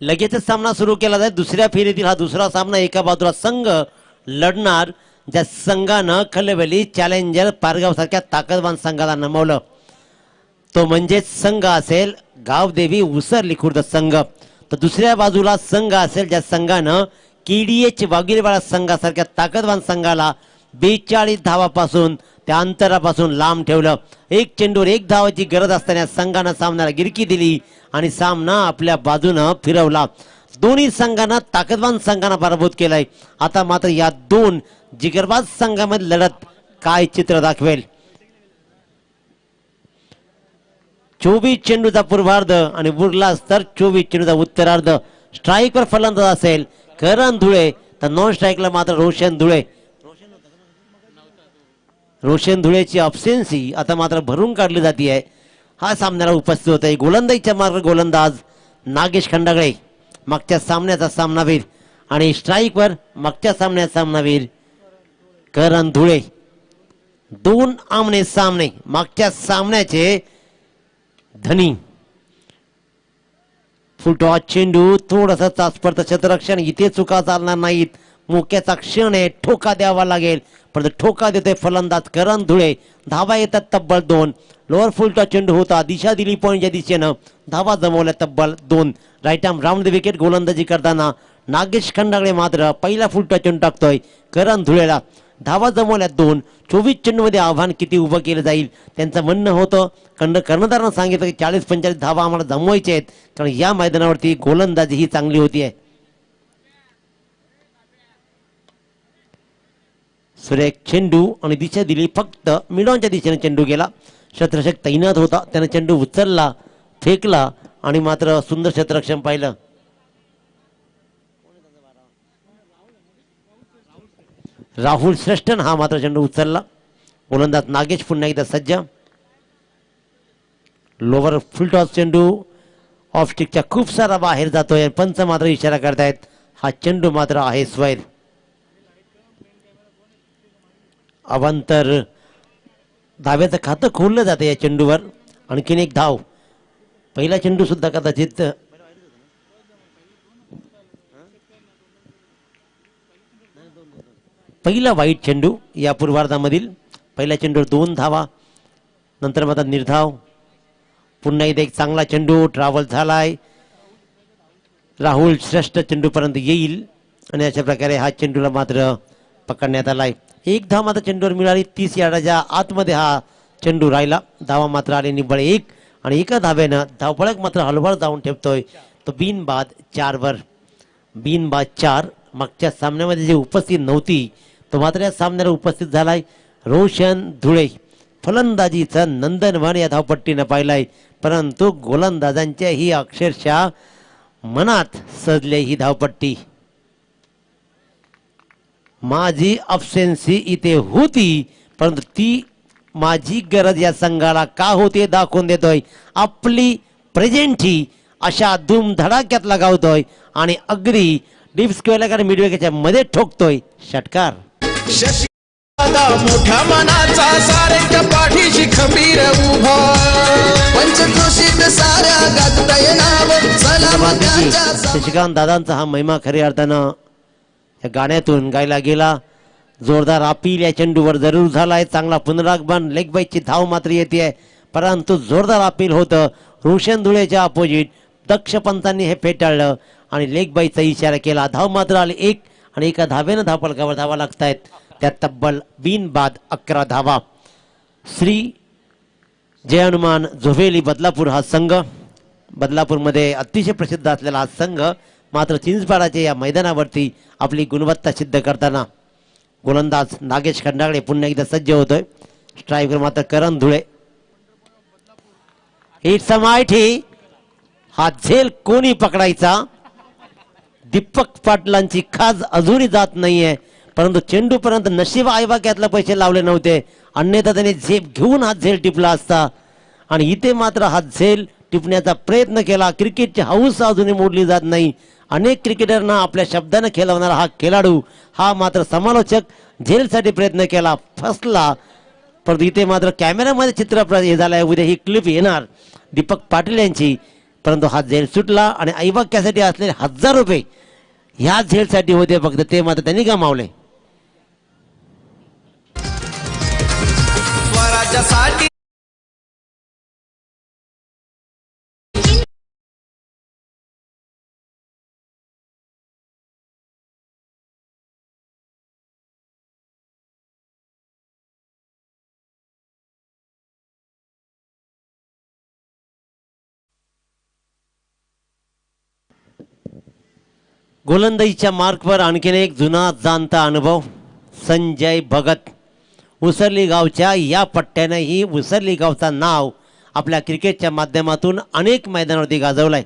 लगेचच सामना सुरू केला जाईल। दुसऱ्या फेरीतील हा दुसरा सामना। एका बाजूला संघ लढणार ज्या संघानं खलबली चॅलेंजर पारगाव सारख्या ताकदवान संघाला नमवलं तो म्हणजे संघ असेल गावदेवी उसरली खुर्द संघ। तर दुसऱ्या बाजूला संघ असेल ज्या संघानं केडीएच वाघिलवाडा संघासारख्या ताकदवान संघाला 42 धावापासून त्या अंतरापासून लांब ठेवलं। एक चेंडूवर एक धावाची गरज असताना संघानं सामन्याला गिरकी दिली आणि सामना आपल्या बाजूनं फिरवला। दोन्ही संघांना ताकदवान संघांना पराभूत केलाय। आता मात्र या दोन जिगरबाज संघांमध्ये लढत काय चित्र दाखवेल। 24 चेंडूचा पूर्वार्ध आणि उरला तर 24 चेंडूचा उत्तरार्ध। स्ट्राईकवर फलंदाज असेल करण धुळे तर नॉन स्ट्राईकला मात्र रोशन धुळे। रोशन धुळेची अब्सेन्सी आता मात्र भरून काढली जाते। हा सामन्याला उपस्थित होत आहे। गोलंदाजीच्या मार्ग गोलंदाज नागेश खंडागळे मागच्या सामन्याचा सामनावीर आणि स्ट्राईकवर मागच्या सामन्याचा सामनावीर करण धुळे। दोन आमने सामने मागच्या सामन्याचे धनी। फुलटॉस चेंडू थोडासा चाचपडतं क्षेत्ररक्षण इथे चुका चालणार नाहीत। मोक्याचा क्षण आहे ठोका द्यावा लागेल पण ठोका देतोय फलंदाज करण धुळे। धावा येतात तब्बल 2। लोअर फुलटॉस चेंडू होता दिशा दिली पॉईंटच्या दिशेनं धावा जमवल्या तब्बल 2। Right arm round the wicket गोलंदाजी करताना नागेश खंडागळे मात्र पहिला फुलटॉस चेंडू टाकतोय करण धुळेला। धावा जमवल्या 2। 24 चेंडूमध्ये आव्हान किती उभं केलं जाईल त्यांचं म्हणणं होतं। कर्णधारानं सांगितलं की 40-45 धावा आम्हाला जमवायचे आहेत कारण या मैदानावरती गोलंदाजी ही चांगली होती आहे। सुरेख चेंडू आणि दिशा दिली फक्त मिडॉनच्या दिशेने चेंडू गेला। क्षेत्ररक्षक तैनात होता त्याने चेंडू उचलला फेकला आणि मात्र सुंदर क्षेत्ररक्षण पाहिलं। राहुल श्रेष्ठन हा मात्र चेंडू उचलला। गोलंदाज नागेश पुन्हा एकदा सज्ज। लोवर फुलटॉस चेंडू ऑफ स्टिकच्या खूप सारा बाहेर जातोय। पंच मात्र इशारा करतायत हा चेंडू मात्र आहे स्वैर। अवांतर धाव्याचं खातं खोललं जातं या चेंडूवर। आणखीन एक धाव। पहिला चेंडू सुद्धा कदाचित पहिला वाईट चेंडू या पूर्वार्धामधील। पहिल्या चेंडूवर 2 धावा नंतर मात्र निर्धाव। पुन्हा एकदा एक चांगला चेंडू ट्रॅव्हल झालाय। राहुल श्रेष्ठ चेंडूपर्यंत येईल आणि अशा प्रकारे हा चेंडूला मात्र पकडण्यात आलाय। एक धाव मात्र चेंडूवर मिळाली। 30 यार्डाच्या आतमध्ये हा चेंडू राहिला। धावा मात्र आले निव्वळ 1 आणि एका धाव्यानं धावफलक मात्र हलवार जाऊन ठेवतोय तो बिनबाद 4 वर। बिनबाद 4 मागच्या सामन्यामध्ये जे उपस्थित नव्हती तो मात्र या सामन्याला उपस्थित झालाय। रोशन धुळे फलंदाजीचा नंदनवन या धावपट्टीनं पाहिलाय परंतु गोलंदाजांच्या ही अक्षरशः मनात सजले ही धावपट्टी। माझी अब्सेन्सी इथे होती परंतु ती माझी गरज या संघाला का होते दाखवून देतोय। आपली प्रेझेंट ही अशा धूमधडाक्यात लगावतोय आणि अगदी डीप स्क्वेअरला मिडविकेटच्या मध्ये ठोकतोय षटकार। मोठ्या मनाचा साऱ्यांच्या पाठीशी खंबीर उभा पंचक्रोशीत साऱ्या गाजतय नाव सलामत्याच्या। शशिकांत दादांचा हा महिमा खऱ्या अर्थानं या गाण्यातून गायला गेला। जोरदार अपील या चेंडूवर जरूर झालाय। चांगला पुनरागमन लेग बाईची धाव मात्र येते परंतु जोरदार अपील होतं रोशन धुळेच्या अपोजिट। दक्ष पंतांनी हे फेटाळलं आणि लेग बाईचा इशारा केला। धाव मात्र आली 1 आणि एका धावेनं धावफलकावर धावा लागतायत त्यात तब्बल बिनबाद 11 धावा। श्री जय हनुमान झोवेली बदलापूर हा संघ बदलापूरमध्ये अतिशय प्रसिद्ध असलेला हा संघ मात्र चिंचपाडाच्या या मैदानावरती आपली गुणवत्ता सिद्ध करताना गोलंदाज नागेश खंडागळे पुन्हा एकदा सज्ज होतोय। स्ट्राईकर मात्र करण धुळे। इट्स अ मायठी हा झेल कोणी पकडायचा। दीपक पाटलांची खाज अजूनही जात नाहीये परंतु चेंडूपर्यंत नशीब आईवाक्यातले पैसे लावले नव्हते अन्यथा त्याने झेप घेऊन हा झेल टिपला असता आणि इथे मात्र हा झेल टिपण्याचा प्रयत्न केला। क्रिकेटची हौस अजूनही मोडली जात नाही। अनेक क्रिकेटरना आपल्या शब्दाने खेळवणारा हा खेळाडू हा मात्र समालोचक झेलसाठी प्रयत्न केला फसला परंतु इथे मात्र कॅमेऱ्यामध्ये चित्र हे झालंय। उद्या ही क्लिप येणार दीपक पाटील यांची परंतु हा झेल सुटला आणि ऐवाक्यासाठी असलेले 1000 रुपये ह्या झेलसाठी होते फक्त, ते मात्र त्यांनी गमावले. स्वराज्यासाठी गोलंदाजीच्या मार्कवर आणखीन एक जुना जाणता अनुभव. संजय भगत उसरली गावच्या या पट्ट्यानं ही उसरली गावचा नाव आपल्या क्रिकेटच्या माध्यमातून अनेक मैदानावरती गाजवलाय.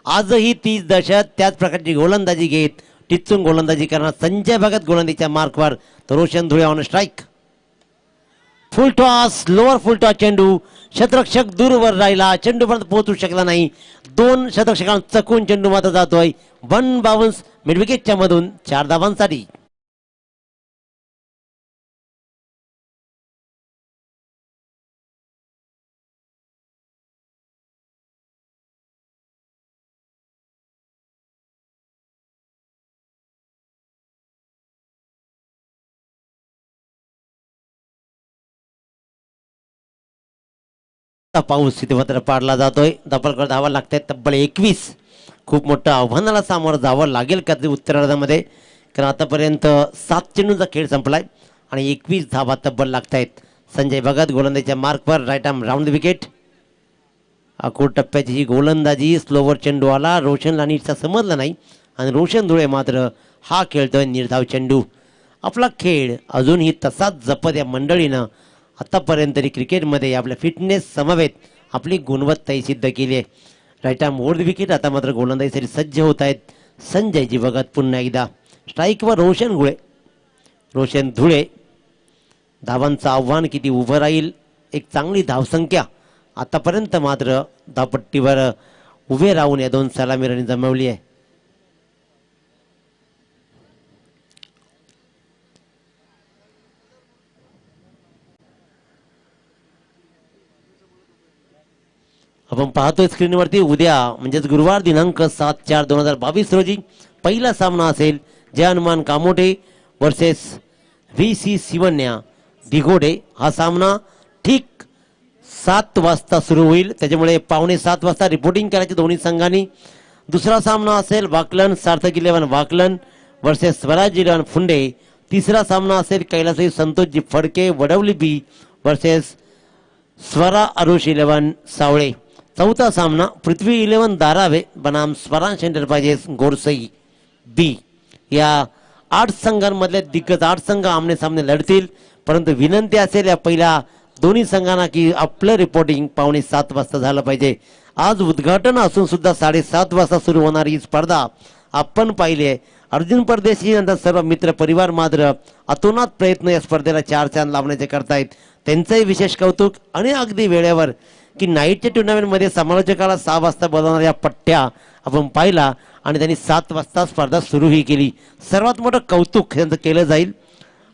आजही 30 दशक त्याच प्रकारची गोलंदाजी घेत टिच्चून गोलंदाजी करणार संजय भगत गोलंदाजीच्या मार्कवर. तर Roshan Dhule on strike. Full toss, lower full toss चेंडू, शतरक्षक दूरवर राहिला, चेंडूपर्यंत पोहोचू शकला नाही. 2 शतरक्षकांना चकून चेंडू मात्र जातोय. 1 बाउन्स मिडविकेटच्या मधून 4 धावांसाठी. पाऊस इथे मात्र पाडला जातोय. दपलकर धावा लागतात तब्बल 21. खूप मोठं आव्हानाला सामोरं जावं लागेल का उत्तरार्धामध्ये, कारण आतापर्यंत 7 चेंडूंचा खेळ संपलाय आणि 21 धावा तब्बल लागतायत. संजय भगत गोलंदाजीच्या मार्कवर, right arm round the wicket. अकोट टप्प्याची ही गोलंदाजी, स्लोवर चेंडू आला, रोशनला नीटचा समजला नाही आणि रोशन धुळे मात्र हा खेळतोय निर्धाव चेंडू. आपला खेळ अजूनही तसाच जपत या मंडळीनं आतापर्यंत तरी क्रिकेटमध्ये आपल्या फिटनेस समवेत आपली गुणवत्ताही सिद्ध केली आहे. Right arm over the wicket. आता मात्र गोलंदाजीसाठी सज्ज होत आहेत संजयजी भगत. पुन्हा एकदा स्ट्राईकवर रोशन धुळे. धावांचं आव्हान किती उभं राहील, एक चांगली धावसंख्या आतापर्यंत मात्र धावपट्टीवर उभे राहून या 2 सलामीरांनी जमवली आहे. आपण पाहतोय स्क्रीनवरती उद्या म्हणजेच गुरुवार दिनांक 7/4/2022 रोजी पहिला सामना असेल जय हनुमान कामोठे वर्सेस VC सिवन्या दिघोडे. हा सामना ठीक 7 वाजता सुरू होईल, त्याच्यामुळे 6:45 वाजता रिपोर्टिंग करायची दोन्ही संघांनी. दुसरा सामना असेल वाकलन सार्थक 11 वाकलन वर्सेस स्वराज 11 फुंडे. तिसरा सामना असेल कैलासई संतोषजी फडके वडवली बी वर्सेस स्वरा अरुष 11 सावळे. चौथा सामना पृथ्वी 11 दारावे बनाम स्वरांश एंटरप्राइजेस गोरसई बी. या 8 संघांमधले दिग्गज 8 संघ आमने सामने लढतील, परंतु विनंती असेल या पहिल्या दोन्ही संघांना की आपलं रिपोर्टिंग 6:45 वाजता झालं पाहिजे. आज उद्घाटन असून सुद्धा 7:30 वाजता सुरू होणारी ही स्पर्धा आपण पाहिली आहे. अर्जुन परदेशी नंतर सर्व मित्र परिवार मात्र अतोनात प्रयत्न या स्पर्धेला 4 चांद लावण्याचे करतायत. त्यांचंही विशेष कौतुक. आणि अगदी वेळेवर की नाईटच्या टुर्नामेंटमध्ये समालोचकाला 6 वाजता बोलवणाऱ्या पट्ट्या आपण पाहिला आणि त्यांनी 7 वाजता स्पर्धा सुरूही केली. सर्वात मोठं कौतुक यांचं केलं जाईल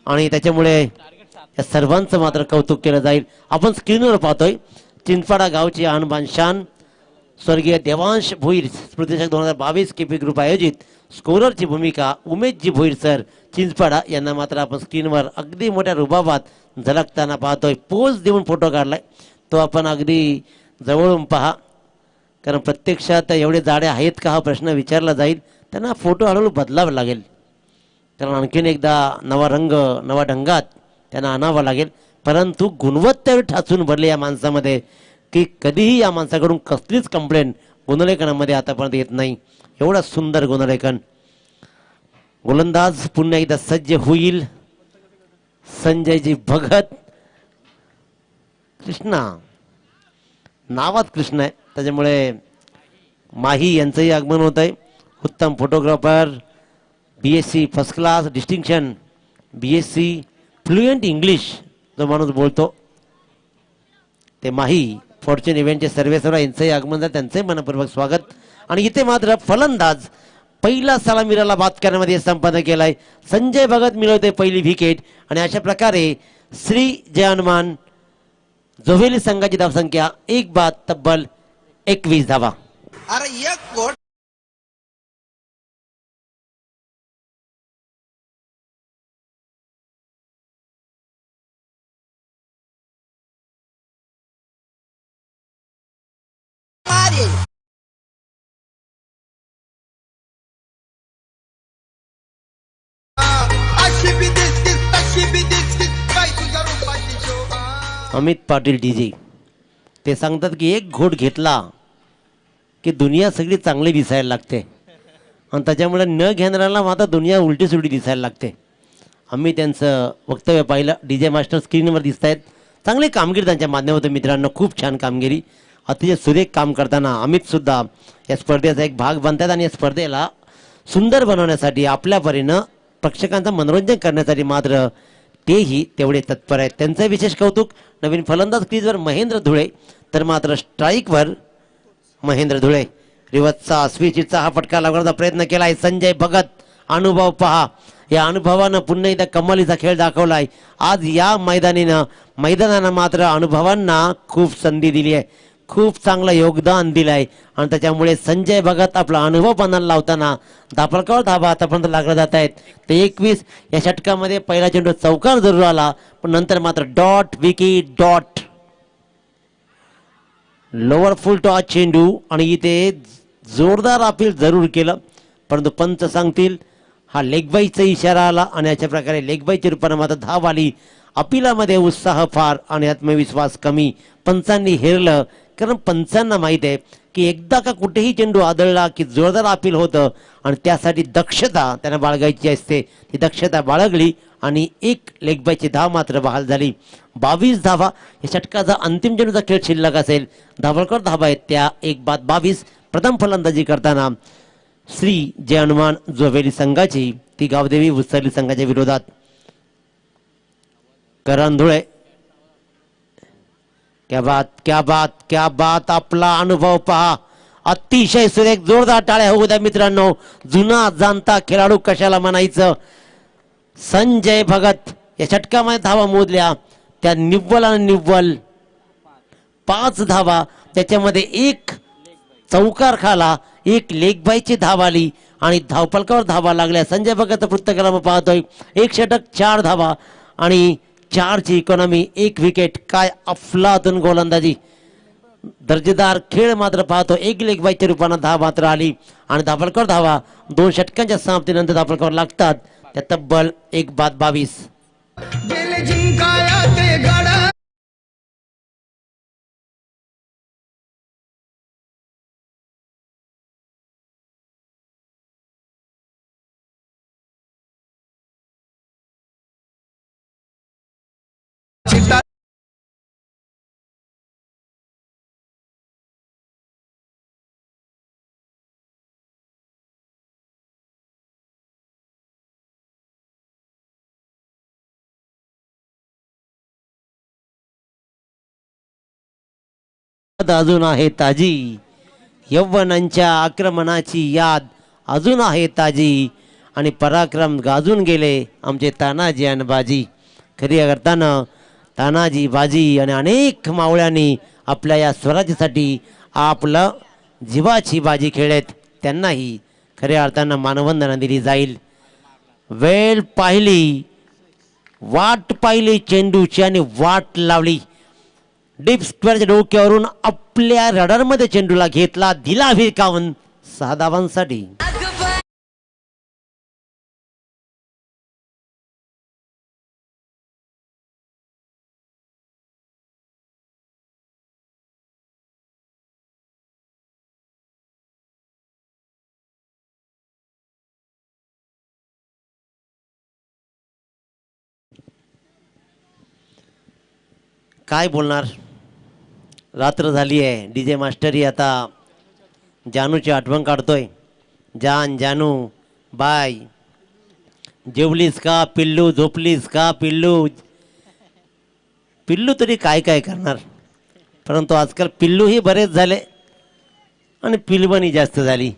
आणि त्याच्यामुळे या सर्वांचं मात्र कौतुक केलं जाईल. आपण स्क्रीनवर पाहतोय चिंचपाडा गावची आणबान शान स्वर्गीय देवांश भोईर स्मृतिशक 2022 केपी ग्रुप आयोजित स्कोररची भूमिका उमेशजी भोईर सर चिंचपाडा यांना मात्र आपण स्क्रीनवर अगदी मोठ्या रुबाबात झलकताना पाहतोय. पोज देऊन फोटो काढलाय तो आपण अगदी जवळून पहा, कारण प्रत्यक्षात एवढे जाडे आहेत का हा प्रश्न विचारला जाईल. त्यांना फोटो हळूहळू बदलावा लागेल, कारण आणखीन एकदा नवा रंग नवा ढंगात त्यांना आणावा लागेल. परंतु गुणवत्ता ठासून भरले या माणसामध्ये की कधीही या माणसाकडून कसलीच कंप्लेंट गुणलेखनामध्ये आतापर्यंत येत नाही. एवढा सुंदर गुणलेखन. गोलंदाज पुन्हा एकदा सज्ज होईल संजयजी भगत. कृष्णा नावात कृष्ण आहे, त्याच्यामुळे माही यांचंही आगमन होत आहे. उत्तम photographer, BSc first class distinction, BSc fluent English जो माणूस बोलतो ते माही फॉर्च्यून इव्हेंटचे सर्वेसर्वा यांचंही आगमन झालं, त्यांचंही मनपूर्वक स्वागत. आणि इथे मात्र फलंदाज पहिला सलामीराला बाद करण्यामध्ये संपादन केलाय संजय भगत मिळवते पहिली विकेट. आणि अशा प्रकारे श्री जय हनुमान जोहेली संघाची धावसंख्या 1 बाद तब्बल 21 धावा. अरे एक कोट मारे अशी बी दिसतीस तशी बी दिसतीस काय तुझ्या रूपाची शोभा. अमित पाटील डीजे ते सांगतात की एक घोट घेतला की दुनिया सगळी चांगली दिसायला लागते आणि त्याच्यामुळे न घेणाऱ्याला मात्र दुनिया उलटी सुलटी दिसायला लागते. आम्ही त्यांचं वक्तव्य पाहिलं. DJ मास्टर स्क्रीनवर दिसत आहेत. चांगली कामगिरी त्यांच्या माध्यमातून मित्रांनो, खूप छान कामगिरी, अतिशय सुरेख काम करताना अमितसुद्धा या स्पर्धेचा एक भाग बनतात आणि या स्पर्धेला सुंदर बनवण्यासाठी आपल्या परीनं प्रेक्षकांचं मनोरंजन करण्यासाठी मात्र तेही तेवढे तत्पर आहेत. त्यांचं विशेष कौतुक. नवीन फलंदाज क्रीजवर महेंद्र धुळे, तर मात्र स्ट्राईकवर महेंद्र धुळे. रिवर्सचा स्वीचिटचा हा फटका लागण्याचा प्रयत्न केलाय संजय भगत. अनुभव पहा, या अनुभवानं पुन्हा एकदा कमालीचा खेळ दाखवलाय. आज या मैदानानं मात्र अनुभवांना खूप संधी दिली आहे, खूप चांगलं योगदान दिलंय आणि त्याच्यामुळे संजय भगत आपला अनुभव पणाला लावताना दापलकावर धाबा आतापर्यंत लागला जात आहेत. ते 21 या षटकामध्ये पहिला चेंडू चौकार जरूर आला, पण नंतर मात्र डॉट विकेट डॉट. लोअर फुल टॉस चेंडू आणि इथे जोरदार अपील जरूर केलं, परंतु पंच सांगतील हा लेगबाईचा इशारा आला आणि अशा प्रकारे लेगबाईच्या रूपाने मात्र धाव आली. अपिलामध्ये उत्साह फार आणि आत्मविश्वास कमी. पंचांनी हेरलं, कारण पंचांना माहीत आहे की एकदा का कुठेही चेंडू आदळला की जोरदार अपील होतं आणि त्यासाठी दक्षता त्यांना बाळगायची असते. ती दक्षता बाळगली आणि एक लेगबाईची धाव मात्र बहाल झाली. 22 धावा या षटकाचा अंतिम चेंडूचा खेळ शिल्लक असेल. धावलकर धावा आहेत त्या 1-22. प्रथम फलंदाजी करताना श्री जय हनुमान जोवेली संघाची ती गावदेवी उत्सर्ली संघाच्या विरोधात. करण धुळे, क्या बात क्या बात क्या बात. आपला अनुभव पहा, अतिशय सुरेख. जोरदार टाळ्या होऊ द्या मित्रांनो. जुना जाणता खेळाडू कशाला म्हणायचं. संजय भगत या षटकामध्ये धावा मोजल्या त्या निव्वल आणि निव्वल 5 धावा, त्याच्यामध्ये एक चौकार खाला, एक लेगबाईची धाव आली आणि धावपलकावर धावा लागल्या. संजय भगत पुस्तकाला पाहतोय 1 षटक 4 धावा आणि 4ची इकॉनॉमी, 1 विकेट. काय अफलातून गोलंदाजी, दर्जेदार खेळ मात्र पाहतो. 1 लेगबाईच्या रूपानं धाव मात्र आली आणि धावपलकावर धावा 2 षटकांच्या समाप्तीनंतर धावपलकावर लागतात त्या तब्बल 1-22. गेले जिंकाया ते गड चिट्टा अजून आहे ताजी, यौवनांच्या आक्रमणाची याद अजून आहे ताजी आणि पराक्रम गाजून गेले आमचे तानाजी आणि बाजी. खरी अर्थानं तानाजी, बाजी आणि अनेक मावळ्यांनी आपल्या या स्वराज्यासाठी आपलं जीवाची बाजी खेळत त्यांनाही खऱ्या अर्थानं मानवंदना दिली जाईल. वेळ पाहिली, वाट पाहिली चेंडूची आणि वाट लावली. डीप स्क्वेअरच्या डोक्यावरून आपल्या रडारमध्ये चेंडूला घेतला, दिला भिरकावून 6 धावांसाठी. काय बोलणार, रात्र झाली आहे. DJ मास्टरही आता जानूची आठवण काढतोय. जान, जानू, बाय, जेवलीस का पिल्लू, झोपलीस का पिल्लू. पिल्लू तरी काय काय करणार, परंतु आजकाल पिल्लूही बरेच झाले आणि पिलवणी जास्त झाली.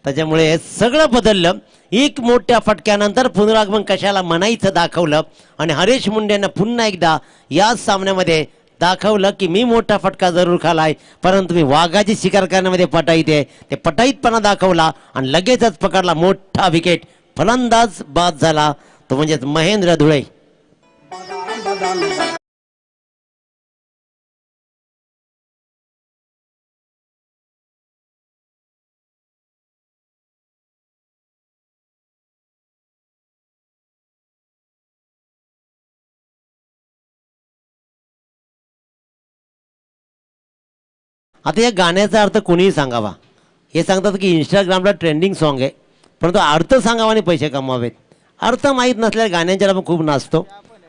त्याच्यामुळे हे सगळं बदललं. एक मोठ्या फटक्यानंतर पुनरागमन कशाला म्हणायचं दाखवलं आणि हरेश मुंडेंना पुन्हा एकदा या सामन्यामध्ये दाखवलं की मी मोठा फटका जरूर खालाय, परंतु मी वाघाची शिकार करण्यामध्ये पटाईत आहे. ते पटाईतपणा दाखवला आणि लगेचच पकडला मोठा विकेट. फलंदाज बाद झाला, तो म्हणजेच महेंद्र धुळे. आता या गाण्याचा अर्थ कोणीही सांगावा. हे सांगतात की इंस्टाग्रामला ट्रेंडिंग सॉन्ग आहे, परंतु अर्थ सांगावा आणि पैसे कमवावेत. अर्थ माहीत नसलेल्या गाण्यांच्याला आपण खूप नाचतो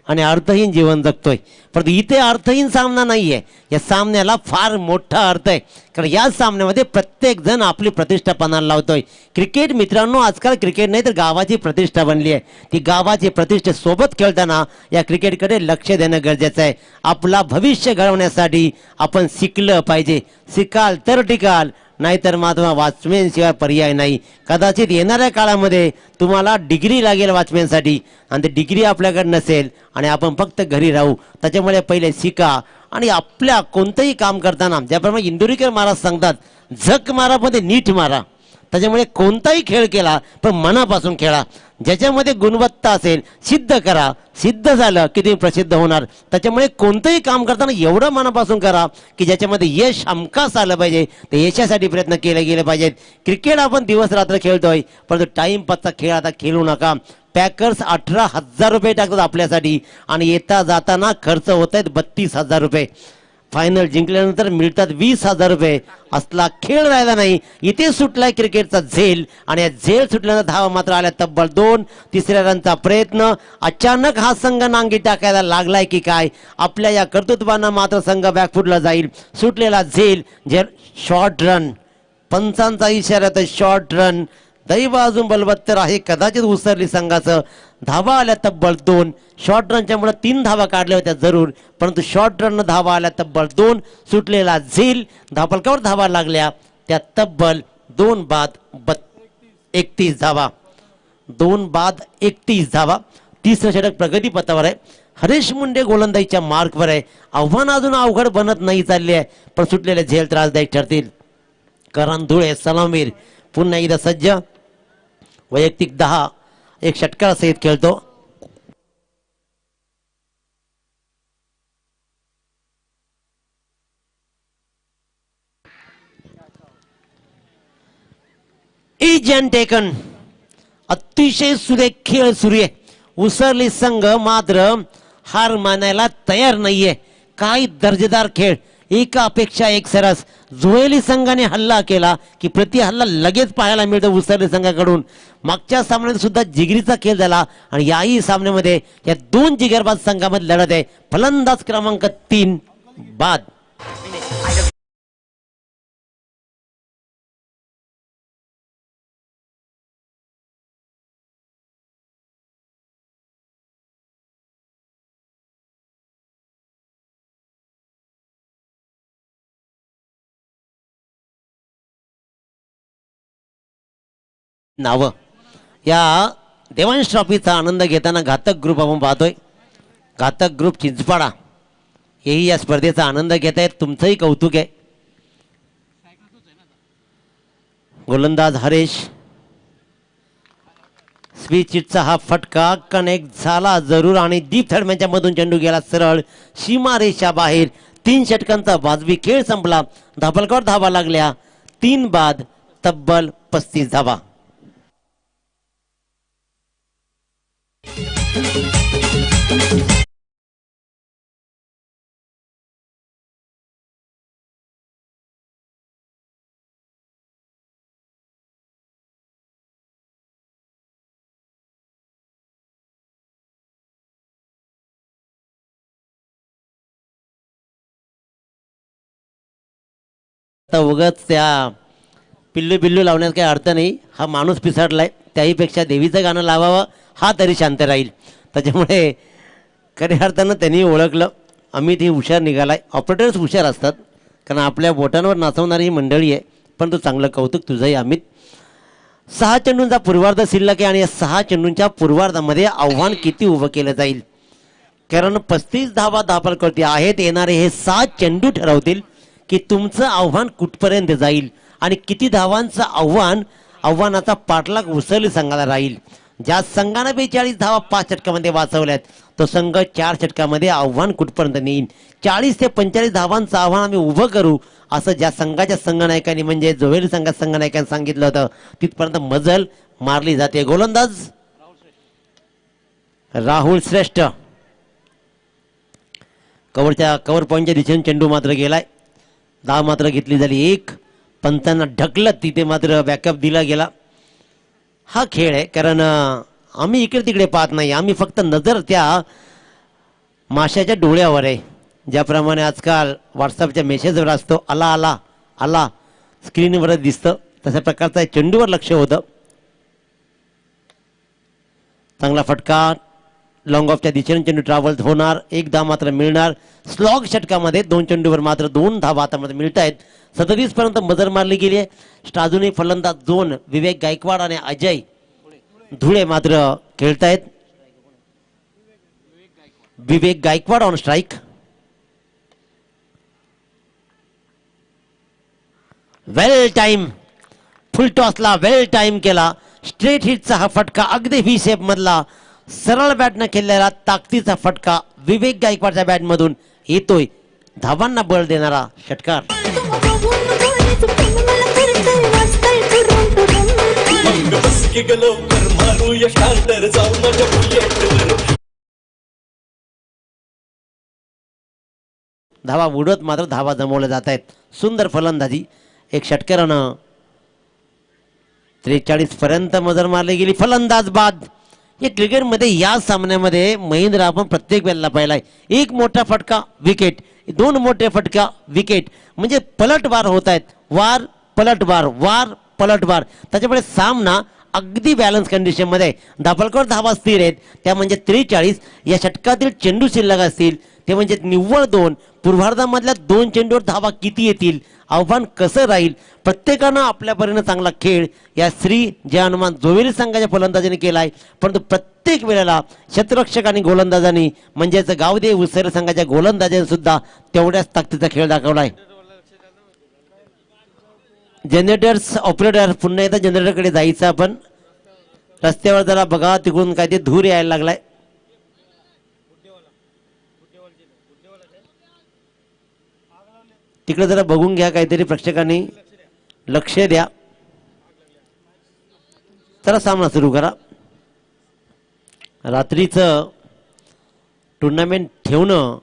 आणि अर्थहीन जीवन जगतोय. परंतु इथे अर्थहीन सामना नाही आहे, या सामन्याला फार मोठा अर्थ आहे. कारण या सामन्यामध्ये प्रत्येक जण आपली प्रतिष्ठा पणाला लावतोय. क्रिकेट मित्रांनो, आजकाल क्रिकेट नाही तर गावाची प्रतिष्ठा बनली आहे. ती गावाची प्रतिष्ठेसोबत खेळताना या क्रिकेटकडे लक्ष देणं गरजेचं आहे. आपला भविष्य घडवण्यासाठी आपण शिकलं पाहिजे. शिकाल तर टिकाल, नाहीतर मात्र वॉचमॅन शिवाय पर्याय नाही. कदाचित येणाऱ्या काळामध्ये तुम्हाला डिग्री लागेल वॉचमॅनसाठी, आणि ती डिग्री आपल्याकडे नसेल आणि आपण फक्त घरी राहू. त्याच्यामुळे पहिले शिका आणि आपल्या कोणतंही काम करताना, ज्याप्रमाणे इंदुरीकर महाराज सांगतात, झक मारा पण ते नीट मारा. त्याच्यामुळे कोणताही खेळ केला पण मनापासून खेळा. ज्याच्यामध्ये गुणवत्ता असेल सिद्ध करा. सिद्ध झालं की तुम्ही प्रसिद्ध होणार. त्याच्यामुळे कोणतंही काम करताना एवढं मनापासून करा की ज्याच्यामध्ये यश हमखास आलं पाहिजे. ते यशासाठी प्रयत्न केले गेले पाहिजेत. क्रिकेट आपण दिवस रात्र खेळतोय, परंतु टाइमपासचा खेळ आता खेळू नका. पॅकर्स 18,000 रुपये टाकतात आपल्यासाठी आणि येता जाताना खर्च होत आहेत 32,000 रुपये. फायनल जिंकल्यानंतर मिळतात 20,000 रुपये. असला खेळ राहिला नाही. इथे सुटलाय क्रिकेटचा झेल आणि या झेल सुटल्यानंतर धावा मात्र आल्या तब्बल 2. तिसऱ्या रनचा प्रयत्न. अचानक हा संघ नांगी टाकायला लागलाय की काय, आपल्या या कर्तृत्वानं मात्र संघ बॅकफुटला जाईल. सुटलेला झेल शॉर्ट रन. पंचांचा इशारा तर शॉर्ट रन. दैव अजून बलवत्तर आहे, कदाचित उसरली संघाचं. धावा आल्या तब्बल 2. शॉर्ट रनच्यामुळे 3 धावा काढल्या होत्या जरूर, परंतु शॉर्ट रन धावा आल्या तब्बल 2. सुटलेला झेल. धापलकावर धावा लागल्या त्या तब्बल 2 बाद 31 धावा. 2 बाद 31 धावा. तिसरं षटक प्रगतीपथावर आहे. हरीश मुंडे गोलंदाजीच्या मार्कवर आहे. आव्हान अजून अवघड बनत नाही चालले आहे, पण सुटलेले झेल त्रासदायक ठरतील. करण धुळे सलामवीर पुन्हा एकदा सज्ज. वैयक्तिक 10 एक षटकासहित खेळतो. Agent taken. अतिशय सुरेख खेळ सुरू आहे. उसरली संघ मात्र हार मानायला तयार नाहीये. काय दर्जेदार खेळ, एका अपेक्षा एक सरस. झुळेली संघाने हल्ला केला की प्रति हल्ला लगेच पाहायला मिळतो उसरली संघाकडून. मागच्या सामन्यात सुद्धा जिगरीचा खेळ झाला आणि याही सामन्यामध्ये या 2 जिगरबाज संघामध्ये लढत आहे. फलंदाज क्रमांक 3 बाद. नाव या देवांश ट्रॉफीचा आनंद घेताना घातक ग्रुप आपण पाहतोय. घातक ग्रुप चिंचपाडा हेही या स्पर्धेचा आनंद घेत आहेत. तुमचंही कौतुक आहे. गोलंदाज हरेश. स्वीचिटचा हा फटका कनेक्ट झाला जरूर आणि डीप थर्डमॅनच्या मधून चेंडू गेला सरळ सीमारेषा बाहेर. 3 षटकांचा वाजवी खेळ संपला. धापलकावर धावा लागल्या. 3 बाद तब्बल 35 धावा. उगाच त्या पिल्लू बिल्लू लावण्यात काही अर्थ नाही. हा माणूस पिसाडलाय, त्याहीपेक्षा देवीचं गाणं लावावं हा तरी शांत राहील. त्याच्यामुळे खऱ्या अर्थानं त्यांनी ओळखलं. अमित ही हुशार निघालाय. ऑपरेटर्स हुशार असतात कारण आपल्या बोटांवर नाचवणारी ही मंडळी आहे. पण तो चांगलं कौतुक तुझंही अमित. 6 चेंडूंचा पूर्वार्ध शिल्लक आहे आणि या 6 चेंडूंच्या पूर्वार्धामध्ये आव्हान किती उभं केलं जाईल. कारण 35 धावा धापलकरती आहेत. येणारे हे 7 चेंडू ठरवतील की तुमचं आव्हान कुठपर्यंत जाईल आणि किती धावांचं आव्हानाचा पाठलाग उसळली संघाला राहील. ज्या संघाने 42 धावा 5 षटकामध्ये वाचवल्यात तो संघ 4 षटकामध्ये आव्हान कुठपर्यंत नेईल. 40 ते 45 धावांचं आव्हान आम्ही उभं करू असं ज्या संघाच्या संघनायकांनी म्हणजे जोवेरी संघाच्या संघनायकांनी सांगितलं होतं तिथपर्यंत मजल मारली जाते. गोलंदाज राहुल श्रेष्ठ. कव्हर पॉईंटच्या दिशेने चेंडू मात्र गेलाय. धाव मात्र घेतली झाली 1. पंचांना ढकलत तिथे मात्र बॅकअप दिला गेला. हा खेळ आहे कारण आम्ही इकडे तिकडे पाहत नाही. आम्ही फक्त नजर त्या माशाच्या डोळ्यावर आहे. ज्याप्रमाणे आजकाल व्हॉट्सअपच्या मेसेजवर असतो आला आला आला स्क्रीनवर दिसतं तशा प्रकारचा चेंडूवर लक्ष होतं. चांगला फटका लॉंग ऑफच्या दिशेने चेंडू ट्रॅव्हल होणार. 1 धाव मात्र मिळणार. स्लॉग षटकामध्ये 2 चेंडूवर मात्र 2 धावा आता मिळत आहेत. 37 पर्यंत मजर मारली गेली आहे. अजूनही फलंदाज 2 विवेक गायकवाड आणि अजय धुळे मात्र खेळतायत. Vivek Gaikwad on strike. Well time full टॉसला वेल टाइम केला. स्ट्रेट हिटचा हा फटका अगदी व्ही शेप मधला सरळ बॅटनं खेळलेला ताकदीचा फटका विवेक गायकवाडच्या बॅट मधून येतोय. धावांना बळ देणारा षटकार. धावा उडत मात्र धावा जमवल्या जात आहेत. सुंदर फलंदाजी. एक षटकारानं 43 पर्यंत मजर मारली गेली. फलंदाज बाद. या क्रिकेटमध्ये या सामन्यामध्ये महेंद्र आपण प्रत्येक वेळेला पाहिलाय. 1 मोठा फटका विकेट, 2 मोठे फटका विकेट म्हणजे पलटवार होत आहेत. वार पलटवार वार पलटवार. त्याच्यामुळे सामना अगदी बॅलन्स कंडिशन मध्ये. दाभोलकर धावा स्थिर आहेत त्या म्हणजे 43. या षटकातील चेंडू शिल्लक असतील ते म्हणजे निव्वळ 2. पूर्वार्धामधल्या 2 चेंडूवर धावा किती येतील आव्हान कसं राहील. प्रत्येकानं आपल्या परीने चांगला खेळ या श्री जय हनुमान जोवेरी संघाच्या फलंदाजीने केलाय. परंतु प्रत्येक वेळेला शतरक्षक आणि गोलंदाजांनी म्हणजेच गावदेव उसरे संघाच्या गोलंदाजांनी सुद्धा तेवढ्याच ताकदीचा खेळ दाखवलाय. जनरेटर्स ऑपरेटर पुन्हा एकदा जनरेटरकडे जायचं आपण. रस्त्यावर जरा बघा तिकडून काय ते धूर यायला लागलाय. तिकडे जरा बघून घ्या काहीतरी प्रेक्षकांनी लक्ष द्या. चला सामना सुरू करा. रात्रीचं टुर्नामेंट ठेवणं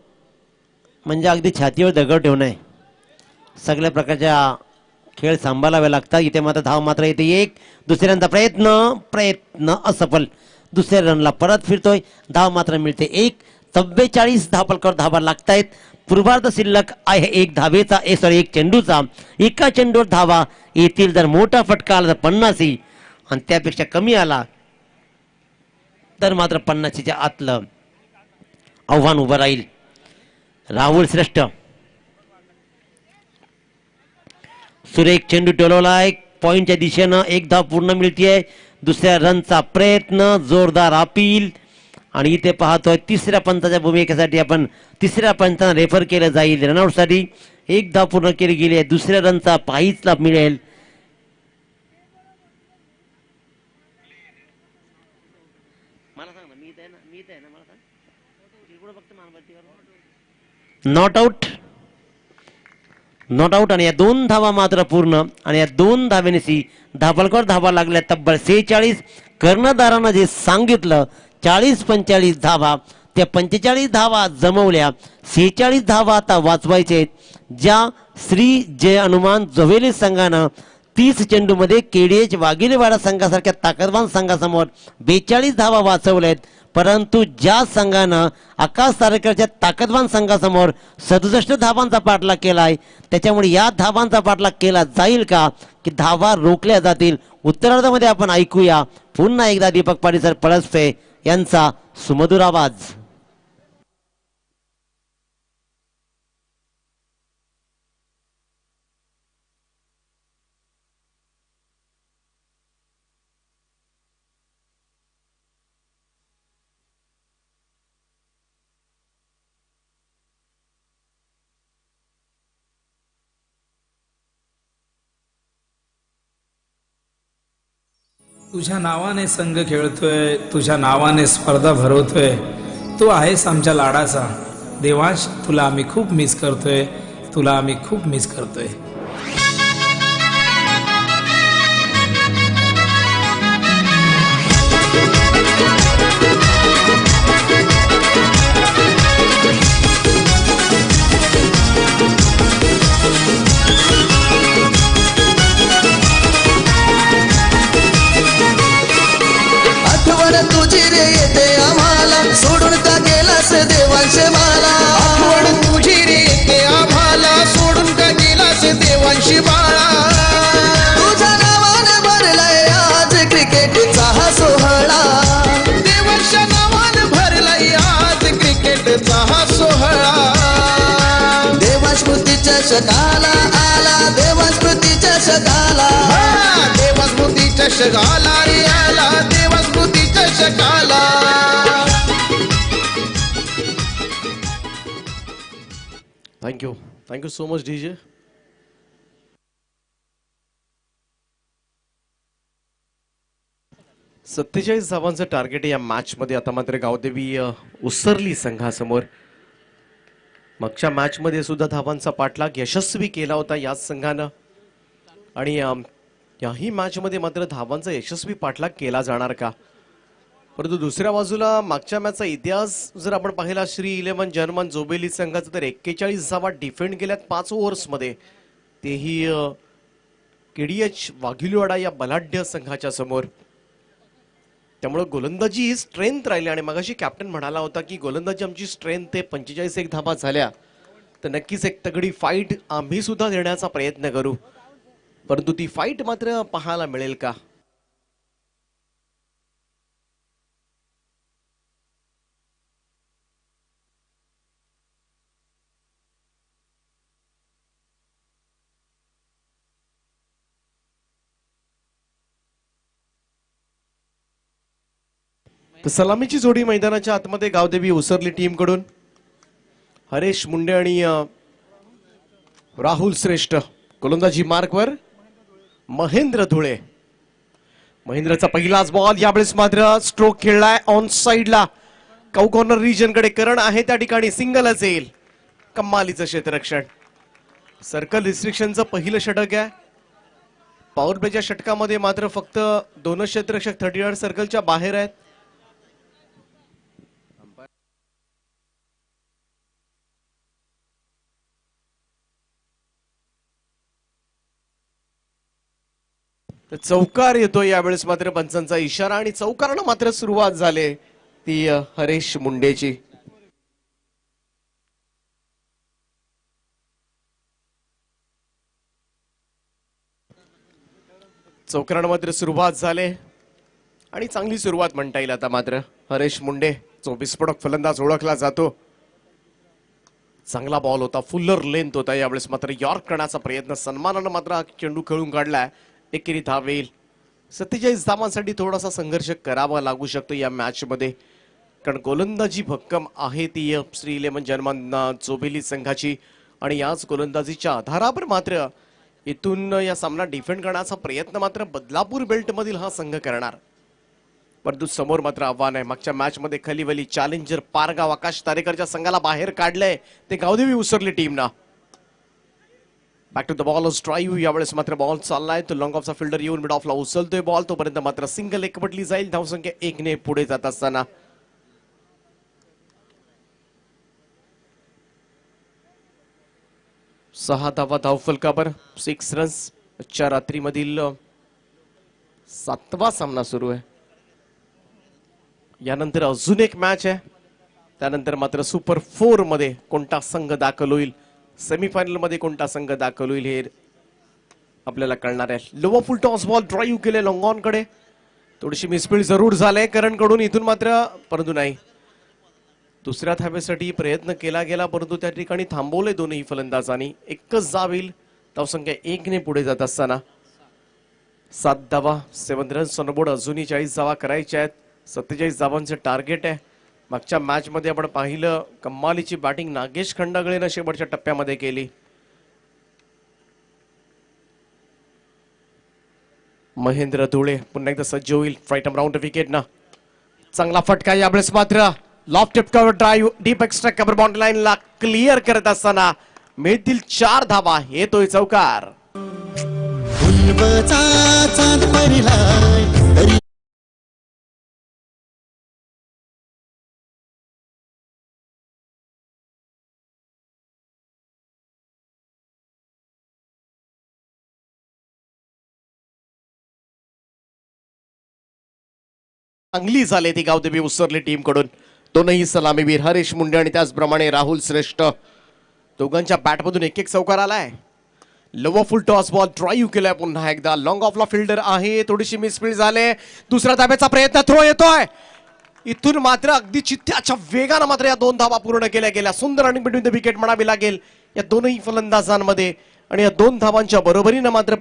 म्हणजे अगदी छातीवर दगड ठेवणं आहे. सगळ्या प्रकारच्या खेळ सांभाळावे लागतात. इथे मात्र धाव मात्र येते 1. दुसऱ्यांदा प्रयत्न असफल. दुसऱ्या रनला परत फिरतोय. धाव मात्र मिळते 1. 44 धापलकर धावा लागतायत. पूर्वार्ध शिल्लक आहे 1 धावेचा 1 चेंडूचा. एका चेंडूवर धावा येतील. जर मोठा फटका आला तर 50 आणि त्यापेक्षा कमी आला तर मात्र 50च्या आतलं आव्हान उभं राहील. राहुल श्रेष्ठ सुरेख चेंडू टोलवलाय पॉइंटच्या दिशेनं. 1 धाव पूर्ण मिळतीये. दुसऱ्या रनचा प्रयत्न जोरदार अपील आणि इथे पाहतोय 3ऱ्या पंचाच्या भूमिकेसाठी आपण 3ऱ्या पंचांना रेफर केलं जाईल. रनआउट साठी 1 धाव पूर्ण केली गेली आहे. दुसऱ्या रनचा पाहिच लाभ मिळेल. नॉट आउट नॉट आउट आणि या 2 धावा मात्र पूर्ण आणि या 2 धावेनेसी धापलकर धावा लागल्या तब्बल 46. कर्णधारानं जे सांगितलं 40-45 धावा त्या 45 धावा जमवल्या. 46 धावा आता वाचवायचे. ज्या श्री जय हनुमान जोवेरी संघानं 30 चेंडूमध्ये केडीएच वाघिलेवाडा संघासारख्या ताकदवान संघासमोर 42 धावा वाचवल्यात. परंतु ज्या संघानं आकाश तारेकरच्या ताकदवान संघासमोर 67 धावांचा पाठलाग केलाय त्याच्यामुळे या धावांचा पाठलाग केला जाईल का की धावा रोखल्या जातील. उत्तरार्धामध्ये आपण ऐकूया पुन्हा एकदा दीपक पाटील सर पळसपे यांचा सुमधुर आवाज. तुझ्या नावाने संघ खेळतोय, तुझ्या नावाने स्पर्धा भरवतोय. तू आहेस आमच्या लाडाचा. देवांश, तुला आम्ही खूप मिस करतोय, तुला आम्ही खूप मिस करतोय. आठवण तुझी रे येते आम्हाला, सोडून का गेलास देवांश मला. आठवण तुझी रे येते आम्हाला, सोडून का गेलास देवांशी बाळा. तुझ्या नावाने भरलाय आज क्रिकेटचा हा सोहळा. देवांच्या नावाने भरलाय आज क्रिकेटचा हा सोहळा. देवांश स्मृतीच्या शकाला आला, देवांश स्मृतीच्या शकाला. देवांश स्मृतीच्या शकाला रे आला, देवांश स्मृतीच्या शकाला. Thank you so much DJ. सत्तेचाळीस धावांचं टार्गेट या मॅच मध्ये. आता मात्र गावदेवी उसरली संघासमोर. मागच्या मॅच मध्ये सुद्धा धावांचा पाठलाग यशस्वी केला होता याच संघानं, आणि याही मॅच मध्ये मात्र धावांचा यशस्वी पाठलाग केला जाणार का. परंतु दुसऱ्या बाजूला मागच्या मॅचचा इतिहास जर आपण पाहिला श्री 11 जर्मन जोबेली संघाचा, तर 41 धावा डिफेंड केल्यात 5 ओव्हर्समध्ये, तेही केडीएच वाघिलवाडा या बलाढ्य संघाच्या समोर. त्यामुळे गोलंदाजी ही स्ट्रेंथ राहिली. आणि मगाशी कॅप्टन म्हणाला होता की गोलंदाजी आमची स्ट्रेंथ आहे, 45 एक धावा झाल्या तर नक्कीच एक तगडी फाईट आम्ही सुद्धा देण्याचा प्रयत्न करू. परंतु ती फाईट मात्र पाहायला मिळेल का. तर सलामीची जोडी मैदानाच्या आतमध्ये गावदेवी उसरली टीम कडून. हरेश मुंडे आणि राहुल श्रेष्ठ गोलंदाजी मार्कवर. महेंद्र धुळे, महेंद्रचा पहिलाच बॉल. यावेळेस मात्र स्ट्रोक खेळलाय ऑन साइडला, कौ कॉर्नर रिजन कडे. करण आहे त्या ठिकाणी, सिंगलच येईल. कमालीचं क्षेत्ररक्षण. सर्कल रिस्ट्रिक्शनचं पहिलं षटक आहे. पॉवर प्लेच्या षटकामध्ये मात्र फक्त 2 क्षेत्ररक्षक 30 यार्ड सर्कलच्या बाहेर आहेत. तर चौकार येतो यावेळेस मात्र पंचांचा इशारा, आणि चौकारानं मात्र सुरुवात झाली ती हरेश मुंडेची. चौकारानं मात्र सुरुवात झाली, आणि चांगली सुरुवात म्हणता येईल. आता मात्र हरेश मुंडे जो विस्फोटक फलंदाज ओळखला जातो. चांगला बॉल होता, फुल्लर लेंथ होता. यावेळेस मात्र यॉर्क करण्याचा प्रयत्न, सन्मानानं मात्र चेंडू खेळून काढलाय. एकेरी धाव येईल. 47 धावांसाठी थोडासा संघर्ष करावा लागू शकतो या मॅच मध्ये, कारण गोलंदाजी भक्कम आहे ती श्री 11 जर्मन जोबेली संघाची. आणि याच गोलंदाजीच्या आधारावर मात्र इथून या सामना डिफेंड करण्याचा प्रयत्न मात्र बदलापूर बेल्ट मधील हा संघ करणार. परंतु समोर मात्र आव्हान आहे. मागच्या मॅच मध्ये खलिवली चॅलेंजर पारगाव आकाश तारेकरच्या संघाला बाहेर काढलंय ते गावदेवी उसरली टीमना. Back to the ball drive. यावेळेस मात्र बॉल चाललाय तो लॉंग ऑफचा फिल्डर येऊन मिड ऑफला उचलतोय बॉल. तोपर्यंत मात्र सिंगल एकवटली जाईल. धावसंख्या 1 ने पुढे जात असताना 6 धावा धावफलकावर, 6 रन्स. आजच्या रात्रीमधील 7वा सामना सुरू आहे. यानंतर अजून एक मॅच आहे. त्यानंतर मात्र सुपर 4 मध्ये कोणता संघ दाखल होईल, सेमीफायनल मध्ये कोणता संघ दाखल होईल हे आपल्याला कळणार आहे. लोवर फुल टॉस बॉल ड्राईव्ह केले लॉंग ऑन कडे. थोडीशी मिसफील्ड जरूर झाले करण कडून इथून मात्र, परंतु नाही. दुसऱ्या धावेसाठी प्रयत्न केला गेला परंतु त्या ठिकाणी थांबवले दोनही फलंदाजांनी. एकच धाव येईल. धावसंख्या 1 ने पुढे जात असताना 7 धावा, 7 रन्स ऑन बोर्ड. अजूनही 40 धावा करायच्या आहेत. 47 धावांचे टार्गेट आहे. मागच्या मॅच मध्ये आपण पाहिलं कमालीची बॅटिंग नागेश खंडागळेनं शेवटच्या टप्प्यामध्ये केली. महेंद्र धुळे पुन्हा एकदा सज्ज होईल फ्राईट राऊंड विकेट ना. चांगला फटका यावेळेस मात्र loft tip cover drive deep extra cover boundary लाईनला क्लिअर करत असताना मिळतील 4 धावा. येतोय चौकार. उल्बचा चांद परिलाय तरी चांगली झाली ती गावदेवी उसरली टीम कडून. दोनही सलामीवीर हरीश मुंडे आणि त्याचप्रमाणे राहुल श्रेष्ठ दोघांच्या बॅटमधून एक चौकार आलाय. लोवर फुल टॉस बॉल ड्राईव्ह केलाय पुन्हा एकदा. लॉंग ऑफला फिल्डर आहे. थोडीशी मिसफील्ड झाले. दुसऱ्या धाब्याचा प्रयत्न. थ्रो येतोय. इथून मात्र अगदी चित्त्याच्या वेगानं मात्र या 2 धावा पूर्ण केल्या गेल्या. सुंदर रनिंग बिटवीन द विकेट म्हणावी लागेल या दोनही फलंदाजांमध्ये. आणि या 2 धावांच्या बरोबरीनं मात्र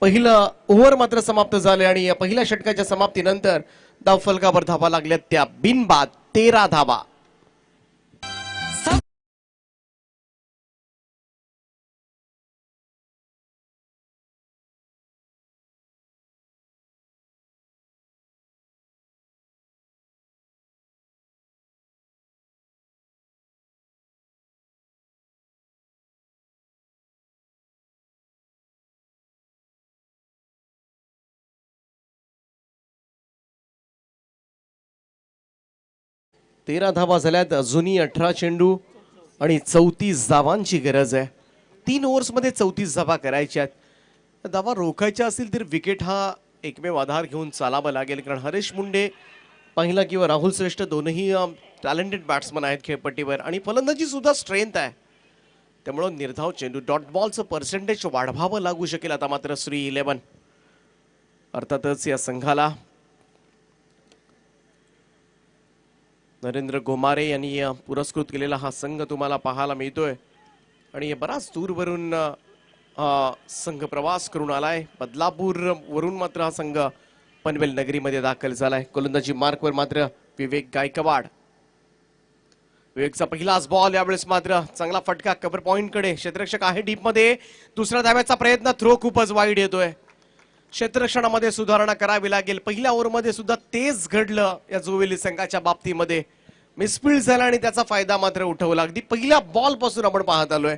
पहिलं ओव्हर मात्र समाप्त झाले. आणि या पहिल्या षटकाच्या समाप्तीनंतर धावफलकावर धावा लागल्या त्या बिनबाद 13 धावा. तेरा धावा झाल्यात. अजूनही 18 चेंडू आणि 34 धावांची गरज आहे. 3 ओव्हर्समध्ये 34 धावा करायच्या आहेत. धावा रोखायच्या असतील तर विकेट हा एकमेव आधार घेऊन चालावं लागेल. कारण हरीश मुंडे पहिला किंवा राहुल श्रेष्ठ दोनही टॅलेंटेड बॅट्समन आहेत खेळपट्टीवर आणि फलंदाजी सुद्धा स्ट्रेंथ आहे. त्यामुळं निर्धाव चेंडू डॉट बॉलचं पर्सेंटेज वाढवावं लागू शकेल आता मात्र श्री 11. अर्थातच या संघाला नरेंद्र गोमारे यांनी पुरस्कृत केलेला हा संघ तुम्हाला पाहायला मिळतोय. आणि बराच दूरवरून संघ प्रवास करून आलाय. बदलापूर वरून मात्र हा संघ पनवेल नगरीमध्ये दाखल झालाय. गोलंदाजी मार्कवर मात्र विवेक गायकवाड. विवेकचा पहिलाच बॉल. यावेळेस मात्र चांगला फटका कव्हर पॉइंट कडे. क्षेत्ररक्षक आहे डीप मध्ये. दुसऱ्या धाव्याचा प्रयत्न. थ्रो खूपच वाईड येतोय. क्षेत्ररक्षणामध्ये सुधारणा करावी लागेल. पहिल्या ओव्हरमध्ये सुद्धा तेच घडलं या जोवेली संघाच्या बाबतीमध्ये. मिसफील्ड झाला आणि त्याचा फायदा मात्र उठवला. अगदी पहिल्या बॉल पासून आपण पाहत आलोय.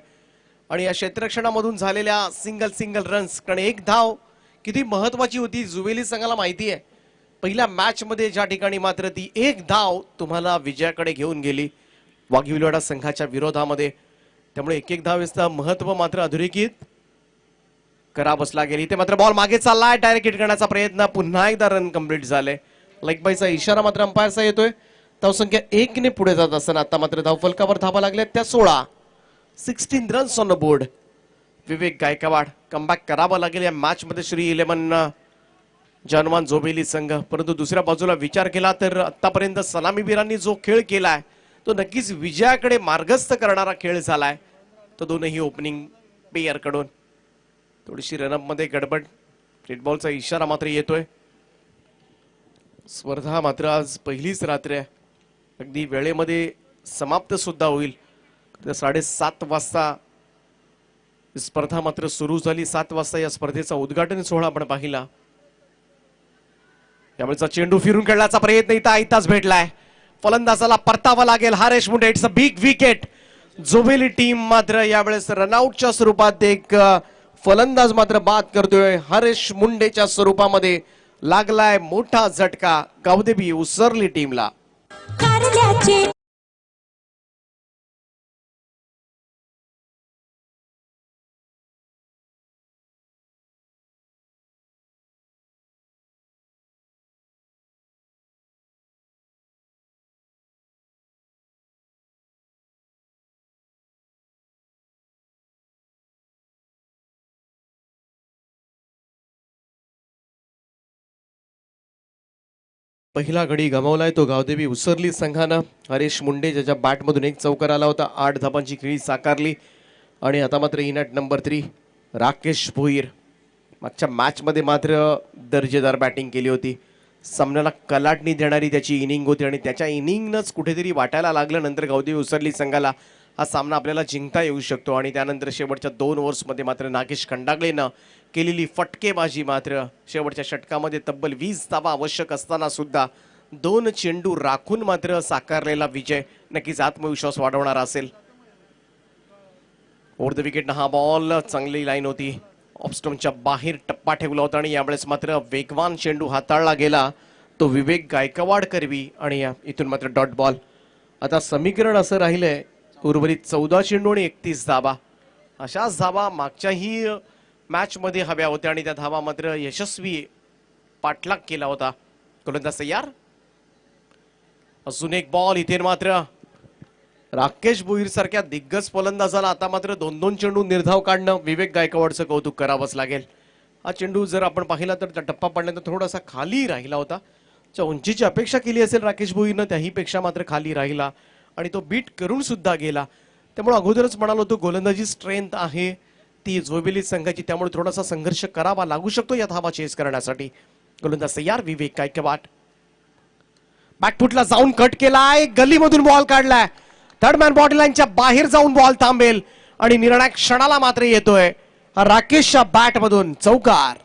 आणि या क्षेत्ररक्षणामधून झालेल्या सिंगल रन्स कारण एक धाव किती महत्वाची होती जुवेली संघाला माहिती आहे. पहिल्या मॅच मध्ये ज्या ठिकाणी मात्र ती एक धाव तुम्हाला विजयाकडे घेऊन गेली वाघिवलीवाडा संघाच्या विरोधामध्ये. त्यामुळे एक धावेचं महत्व मात्र अधोरेखित करावंच लागेल. इथे मात्र बॉल मागे चाललाय. डायरेक्ट हिट करण्याचा प्रयत्न. पुन्हा एकदा रन कंप्लीट झाले. लेग बायचा इशारा मात्र अंपायरचा येतोय. धावसंख्या 1 ने पुढे जात असताना आता मात्र धावफलकावर धावा लागल्या त्या 16. 16 runs on the board. Vivek Gaikwad comeback करावा लागेल या मॅच मध्ये श्री 11 जानवान जोबेली संघ. परंतु दुसऱ्या बाजूला विचार केला तर आतापर्यंत सलामीवीरांनी जो खेळ केलाय तो नक्कीच विजयाकडे मार्गस्थ करणारा खेळ झालाय. तो दोनही ओपनिंग पेयर कडून. थोडीशी रनअप मध्ये गडबड. रेड बॉलचा इशारा मात्र येतोय. स्पर्धा मात्र आज पहिलीच रात्र आहे. अगदी वेळेमध्ये समाप्त सुद्धा होईल. 7:30 वाजता स्पर्धा मात्र सुरू झाली. 7 वाजता या स्पर्धेचा उद्घाटन सोहळा आपण पाहिला. त्यामुळे चेंडू फिरून खेळण्याचा प्रयत्न इथं आयताच भेटलाय. फलंदाजाला परतावा लागेल. Harish Munde. It's a big wicket. जोबेली टीम मात्र यावेळेस रनआउटच्या स्वरूपात एक फलंदाज मात्र बाद करतोय. हरीश मुंडेच्या स्वरूपामध्ये लागलाय मोठा झटका गावदेवी उसरली टीमला. पहिला गडी गमावलाय तो गावदेवी उसरली संघानं. हरीश मुंडे ज्याच्या बॅटमधून एक चौकार आला होता. 8 धाबांची खेळी साकारली. आणि आता मात्र इनॅट नंबर 3 राकेश भोईर. मागच्या मॅच मध्ये मात्र दर्जेदार बॅटिंग केली होती. सामन्याला कलाटणी देणारी त्याची इनिंग होती आणि त्याच्या इनिंगनंच कुठेतरी वाटायला लागलं नंतर गावदेवी उसरली संघाला हा सामना आपल्याला जिंकता येऊ शकतो. आणि त्यानंतर शेवटच्या 2 ओव्हर्समध्ये मात्र नागेश खंडागळेनं केलेली फटकेबाजी मात्र शेवटच्या षटकामध्ये तब्बल 20 धावा आवश्यक असताना सुद्धा 2 चेंडू राखून मात्र साकारलेला विजय नक्कीच आत्मविश्वास वाढवणारा असेल. ओव्हर द विकेटनं हा बॉल चांगली लाईन होती, ऑफस्टोनच्या बाहेर टप्पा ठेवला होता आणि यावेळेस मात्र वेगवान चेंडू हाताळला गेला तो विवेक गायकवाड करवी आणि इथून मात्र डॉट बॉल. आता समीकरण असं राहिलंय उर्वरित 14 चेंडू आणि 31 धावा. अशाच धावा मागच्याही मॅच मध्ये हव्या होत्या आणि त्या धावा मात्र यशस्वी पाठलाग केला होता. गोलंदाज तयार. अजून एक बॉल. इथे मात्र राकेश भोईर सारख्या दिग्गज फलंदाजाला आता मात्र 2-2 चेंडू निर्धाव काढणं विवेक गायकवाडचं कौतुक करावंच लागेल. हा चेंडू जर आपण पाहिला तर टप्पा पडल्यानंतर थोडासा खाली राहिला होता. उंचीची अपेक्षा केली असेल राकेश भोईरनं, त्याही पेक्षा मात्र खाली राहिला आणि तो बीट करून सुद्धा गेला. त्यामुळे अगोदरच म्हणालो होतो गोलंदाजी स्ट्रेंथ आहे ती जोबेली संघाची, त्यामुळे थोडासा संघर्ष करावा लागू शकतो या धावा चेस करण्यासाठी. गोलंदाज तयार विवेक गायकवाड. बॅकफुटला जाऊन कट केलाय, गलीमधून बॉल काढलाय, थर्ड मॅन बॉडी लाईनच्या बाहेर जाऊन बॉल थांबेल आणि निर्णायक क्षणाला मात्र येतोय राकेशच्या बॅट मधून चौकार.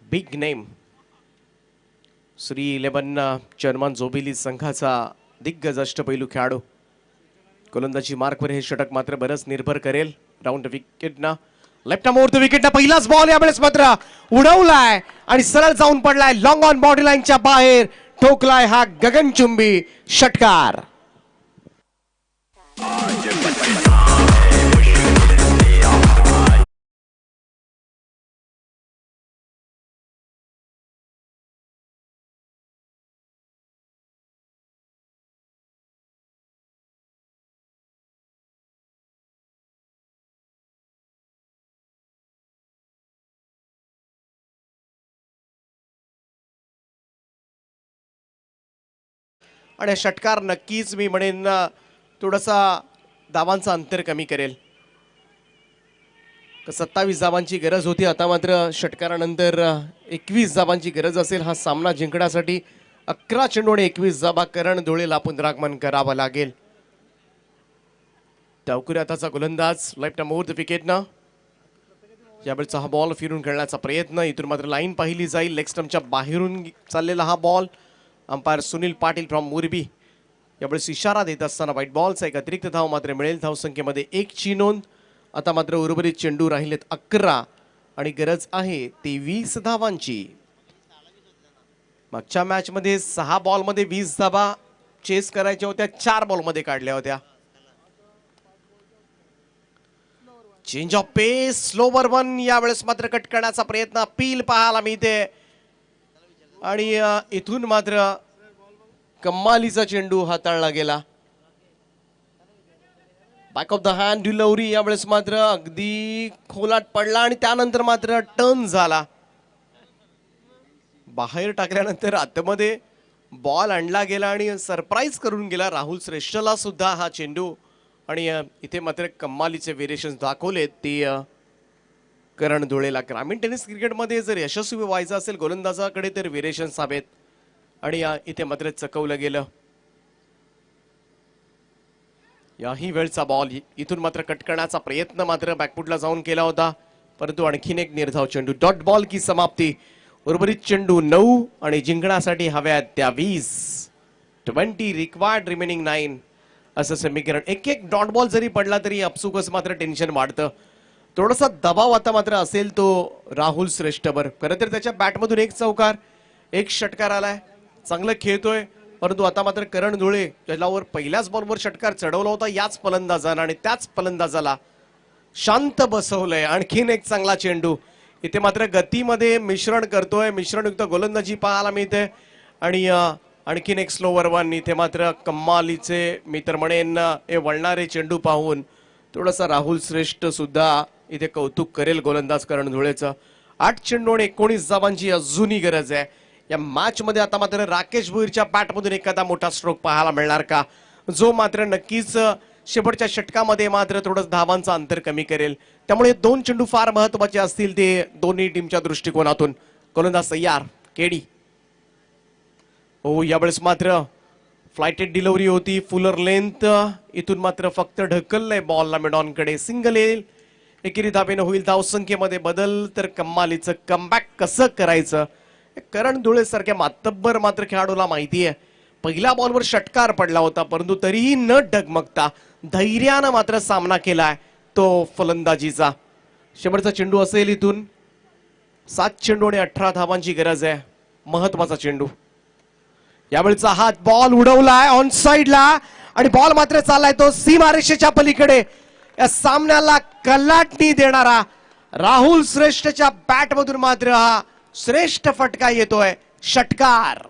बिग नेम श्री 11 चर्मन जोबिली संघाचा दिग्गज अष्टपैलू खेळाडू. गोलंदाजी मार्कवर हे षटक मात्र बरंच निर्भर करेल. राऊंड विकेटनं लेफ्ट मोर विकेटनं पहिलाच बॉल यावेळेस मात्र उडवलाय आणि सरळ जाऊन पडलाय लॉंग ऑन बॉडी लाईनच्या बाहेर. ठोकलाय हा गगनचुंबी षटकार. आणि षटकार नक्कीच मी म्हणेन थोडासा धावांचं अंतर कमी करेल. 27 धावांची गरज होती, आता मात्र षटकारानंतर 21 धावांची गरज असेल हा सामना जिंकण्यासाठी. 11 चेंडू आणि 21 धावा करण धुळेला पुनरागमन करावं लागेल. डावकुरी आताचा गोलंदाज लेफ्ट मोर द विकेटनं यावेळेचा हा बॉल फिरून खेळण्याचा प्रयत्न. इथून मात्र लाईन पाहिली जाईल. लेग स्टंपच्या बाहेरून चाललेला हा ball. Umpire Sunil Patil from Morbi यावेळेस इशारा देत असताना व्हाईट बॉलचा एक अतिरिक्त धाव मात्र मिळेल. धावसंख्येमध्ये 1 ची नोंद. आता मात्र उर्वरित चेंडू राहिलेत 11 आणि गरज आहे 23 धावांची. मागच्या मॅच मध्ये 6 बॉलमध्ये 20 धावा चेस करायच्या होत्या, 4 बॉलमध्ये काढल्या होत्या. Change of pace, slower one यावेळेस मात्र कट करण्याचा प्रयत्न, अपील पाहायला मिळते आणि इथून मात्र कमालीचा चेंडू हाताळला गेला. Back of the hand delivery यावेळेस मात्र अगदी खोलात पडला आणि त्यानंतर मात्र टर्न झाला. बाहेर टाकल्यानंतर आतमध्ये बॉल आणला गेला आणि सरप्राईज करून गेला राहुल श्रेष्ठला सुद्धा हा चेंडू. आणि इथे मात्र कमालीचे व्हेरिएशन्स दाखवलेत. ती करण धुळेला. ग्रामीण टेनिस क्रिकेटमध्ये जर यशस्वी व्हायचं असेल गोलंदाजाकडे तर व्हेरिएशन्स हवेत आणि इथे मात्र चकवलं गेलं. याही वेळचा बॉल इथून मात्र कट करण्याचा प्रयत्न मात्र बॅकफुटला जाऊन केला होता, परंतु आणखीन एक निर्धाव चेंडू. डॉट बॉल की समाप्ती. उर्वरित चेंडू 9 आणि जिंकण्यासाठी हव्यात त्या 20. 20 रिक्वायर्ड रिमेनिंग 9 असं समीकरण. एक एक डॉट बॉल जरी पडला तरी अपसुकच मात्र टेन्शन वाढतं. थोडासा दबाव आता मात्र असेल तो राहुल श्रेष्ठवर. खरं तर त्याच्या बॅटमधून एक चौकार एक षटकार आलाय, चांगलं खेळतोय, परंतु आता मात्र करण धुळे ज्याच्यावर पहिल्याच बॉलवर षटकार चढवला होता याच फलंदाजानं आणि त्याच फलंदाजाला शांत बसवलंय. आणखीन एक चांगला चेंडू. इथे मात्र गतीमध्ये मिश्रण करतोय, मिश्रणयुक्त गोलंदाजी पाहायला मिळते आणि आणखीन एक स्लोवर वन. इथे मात्र कम्मालीचे मी तर म्हणेन हे वळणारे चेंडू पाहून थोडासा राहुल श्रेष्ठ सुद्धा इथे कौतुक करेल गोलंदाज करण धुळेचं. 8 चेंडू आणि 19 धावांची अजूनही गरज आहे या मॅच मध्ये. आता मात्र राकेश भोईरच्या बॅटमधून एखादा मोठा स्ट्रोक पाहायला मिळणार का, जो मात्र नक्कीच शेवटच्या षटकामध्ये मात्र थोडं धावांचं अंतर कमी करेल. त्यामुळे 2 चेंडू फार महत्वाचे असतील ते दोन्ही टीमच्या दृष्टिकोनातून. गोलंदाज तयार केडी. हो, यावेळेस मात्र फ्लायटेड डिलिव्हरी होती, फुलर लेंथ. इथून मात्र फक्त ढकललंय बॉलला मिडॉनकडे. सिंगल येईल, एकेरी धावेनं होईल धावसंख्येमध्ये बदल. तर कम्मालीचं कमबॅक कसं करायचं करण धुळे सारख्या मातब्बर मात्र खेळाडूला माहिती आहे. पहिल्या बॉलवर षटकार पडला होता, परंतु तरीही न डगमगता धैर्यानं मात्र सामना केलाय तो फलंदाजीचा. शेवटचा चेंडू असेल इथून. 7 चेंडू आणि 18 धावांची गरज आहे. महत्वाचा चेंडू. यावेळचा हात बॉल उडवलाय ऑन साइडला आणि बॉल मात्र चाललाय तो सीमारेषेच्या पलीकडे. या सामन्याला कलाटणी देणारा राहुल श्रेष्ठच्या बॅटमधून मात्र हा श्रेष्ठ फटका येतोय, षटकार.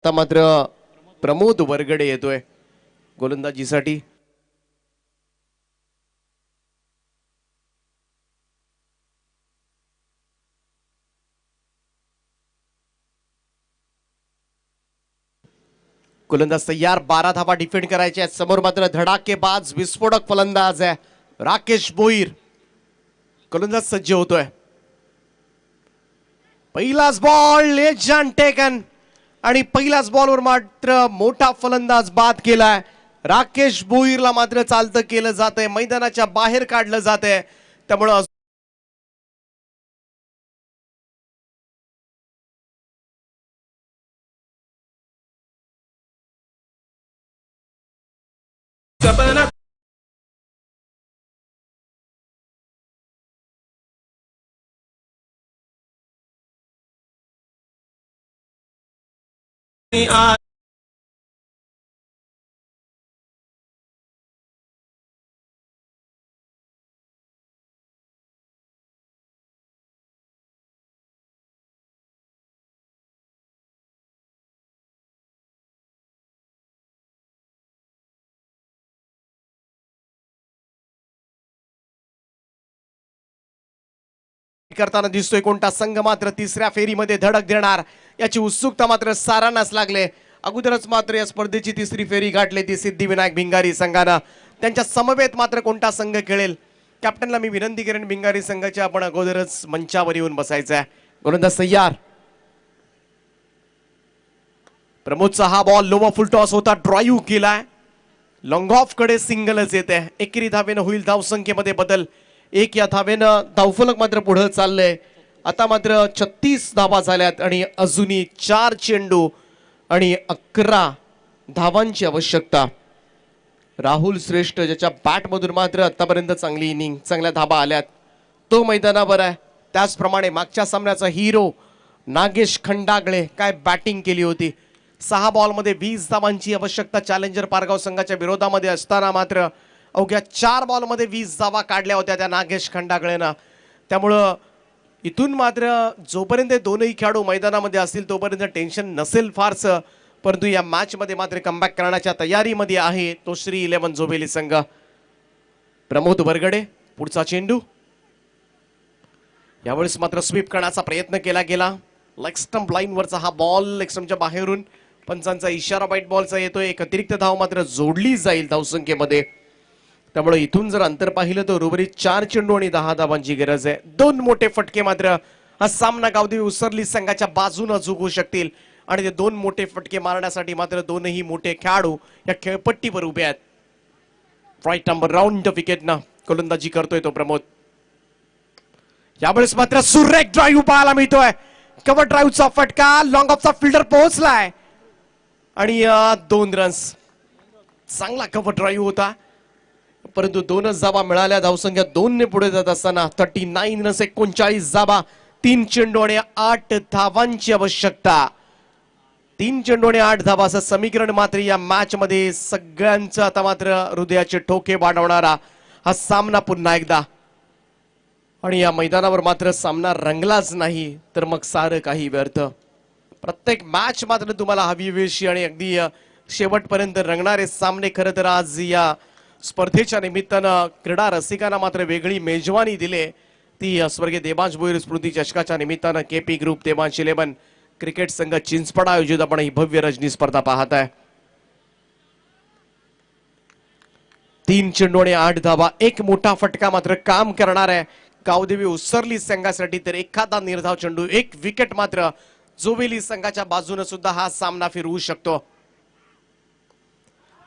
आता मात्र प्रमोद वरगडे येतोय गोलंदाजीसाठी. गोलंदाज तयार. 12 धावा डिफेंड करायच्या. समोर मात्र धडाकेबाज विस्फोटक फलंदाज आहे राकेश भोईर. गोलंदाज सज्ज होतोय. पहिलाच बॉल लेजन टेकन आणि पहिल्याच बॉलवर मात्र मोठा फलंदाज बाद केलाय. राकेश भोईरला मात्र चालतं केलं जातंय, मैदानाच्या बाहेर काढलं जातंय. त्यामुळं करताना दिसतोय कोणता संघ मात्र तिसऱ्या फेरीमध्ये धडक देणार याची उत्सुकता मात्र सारांनाच लागले. अगोदरच मात्र या स्पर्धेची तिसरी फेरी गाठली ती सिद्धिविनायक भिंगारी संघानं. त्यांच्या समवेत मात्र कोणता संघ खेळेल. कॅप्टनला मी विनंती करेन भिंगारी संघाच्या आपण अगोदरच मंचावर येऊन बसायचं आहे. गोलंदाज तयार. प्रमोदचा हा बॉल लोवा फुल टॉस होता, ड्राईव्ह केलाय. लॉंग ऑफ कडे सिंगलच येते. एकेरी धावेनं होईल धावसंख्येमध्ये बदल. 1 या धावेनं धावफलक मात्र पुढे चाललंय. आता मात्र 36 धावा झाल्यात आणि अजूनही 4 चेंडू आणि 11 धावांची आवश्यकता. राहुल श्रेष्ठ ज्याच्या बॅटमधून मात्र आतापर्यंत चांगली इनिंग, चांगल्या धाबा आल्यात, तो मैदानावर आहे. त्याचप्रमाणे मागच्या सामन्याचा हिरो नागेश खंडागळे काय बॅटिंग केली होती. 6 बॉलमध्ये 20 धावांची आवश्यकता चॅलेंजर पारगाव संघाच्या विरोधामध्ये असताना मात्र अवघ्या 4 बॉलमध्ये 20 धावा काढल्या होत्या त्या नागेश खंडागळेनं. त्यामुळं इथून मात्र जोपर्यंत दोनही खेळाडू मैदानामध्ये असतील तोपर्यंत टेन्शन नसेल फारसं, परंतु या मॅच मध्ये मात्र कमबॅक करण्याच्या तयारीमध्ये आहे तो श्री 11 जोबेली संघ. प्रमोद बरगडे पुढचा चेंडू, यावेळेस मात्र स्वीप करण्याचा प्रयत्न केला गेला. लेग स्टंप लाईन वरचा हा बॉल लेग स्टंपच्या बाहेरून पंचांचा इशारा वाईट बॉलचा येतोय. एक अतिरिक्त धाव मात्र जोडली जाईल धावसंख्येमध्ये. त्यामुळे इथून जर अंतर पाहिलं तर उर्वरित 4 चेंडू आणि 10 धावांची गरज आहे. 2 मोठे फटके मात्र हा सामना गावदेवी उसरली संघाच्या बाजूने झुकू शकतील आणि ते 2 मोठे फटके मारण्यासाठी मात्र दोनही मोठे खेळाडू या खेळपट्टीवर उभे आहेत. राईट नंबर राऊंड विकेटनं गोलंदाजी करतोय तो प्रमोद. यावेळेस मात्र सुरेख ड्राईव्ह पाहायला मिळतोय. कव्हर ड्राईव्हचा फटका, लॉंग ऑफचा फिल्डर पोहोचलाय आणि 2 रन्स. चांगला कव्हर ड्राईव्ह होता परंतु 2च धावा मिळाल्या. धावसंख्या 2 ने पुढे जात असताना 39 रन्स 39 धावा, 3 चेंडू आणि 8 धावांची आवश्यकता. 3 चेंडू आणि 8 धावा असं समीकरण मात्र या मॅच मध्ये सगळ्यांचं आता मात्र हृदयाचे ठोके वाढवणारा हा सामना पुन्हा एकदा. आणि या मैदानावर मात्र सामना रंगलाच नाही तर मग सारं काही व्यर्थ. प्रत्येक मॅच मात्र तुम्हाला हवीवेशी आणि अगदी शेवटपर्यंत रंगणारे सामने खरं तर आज या स्पर्धेच्या निमित्तानं क्रीडा रसिकांना मात्र वेगळी मेजवानी दिले. ती स्वर्गीय देवांश भोईर स्मृती चषकाच्या निमित्तानं केपी ग्रुप देवांश 11 क्रिकेट संघ चिंचपडा आयोजित आपण ही भव्य रजनी स्पर्धा पाहत आहे. 3 चेंडू आणि 8 धावा, एक मोठा फटका मात्र काम करणार आहे गावदेवी उसरली संघासाठी. तर एखादा निर्धाव चेंडू, एक विकेट मात्र जोबेली संघाच्या बाजूने सुद्धा हा सामना फिरवू शकतो.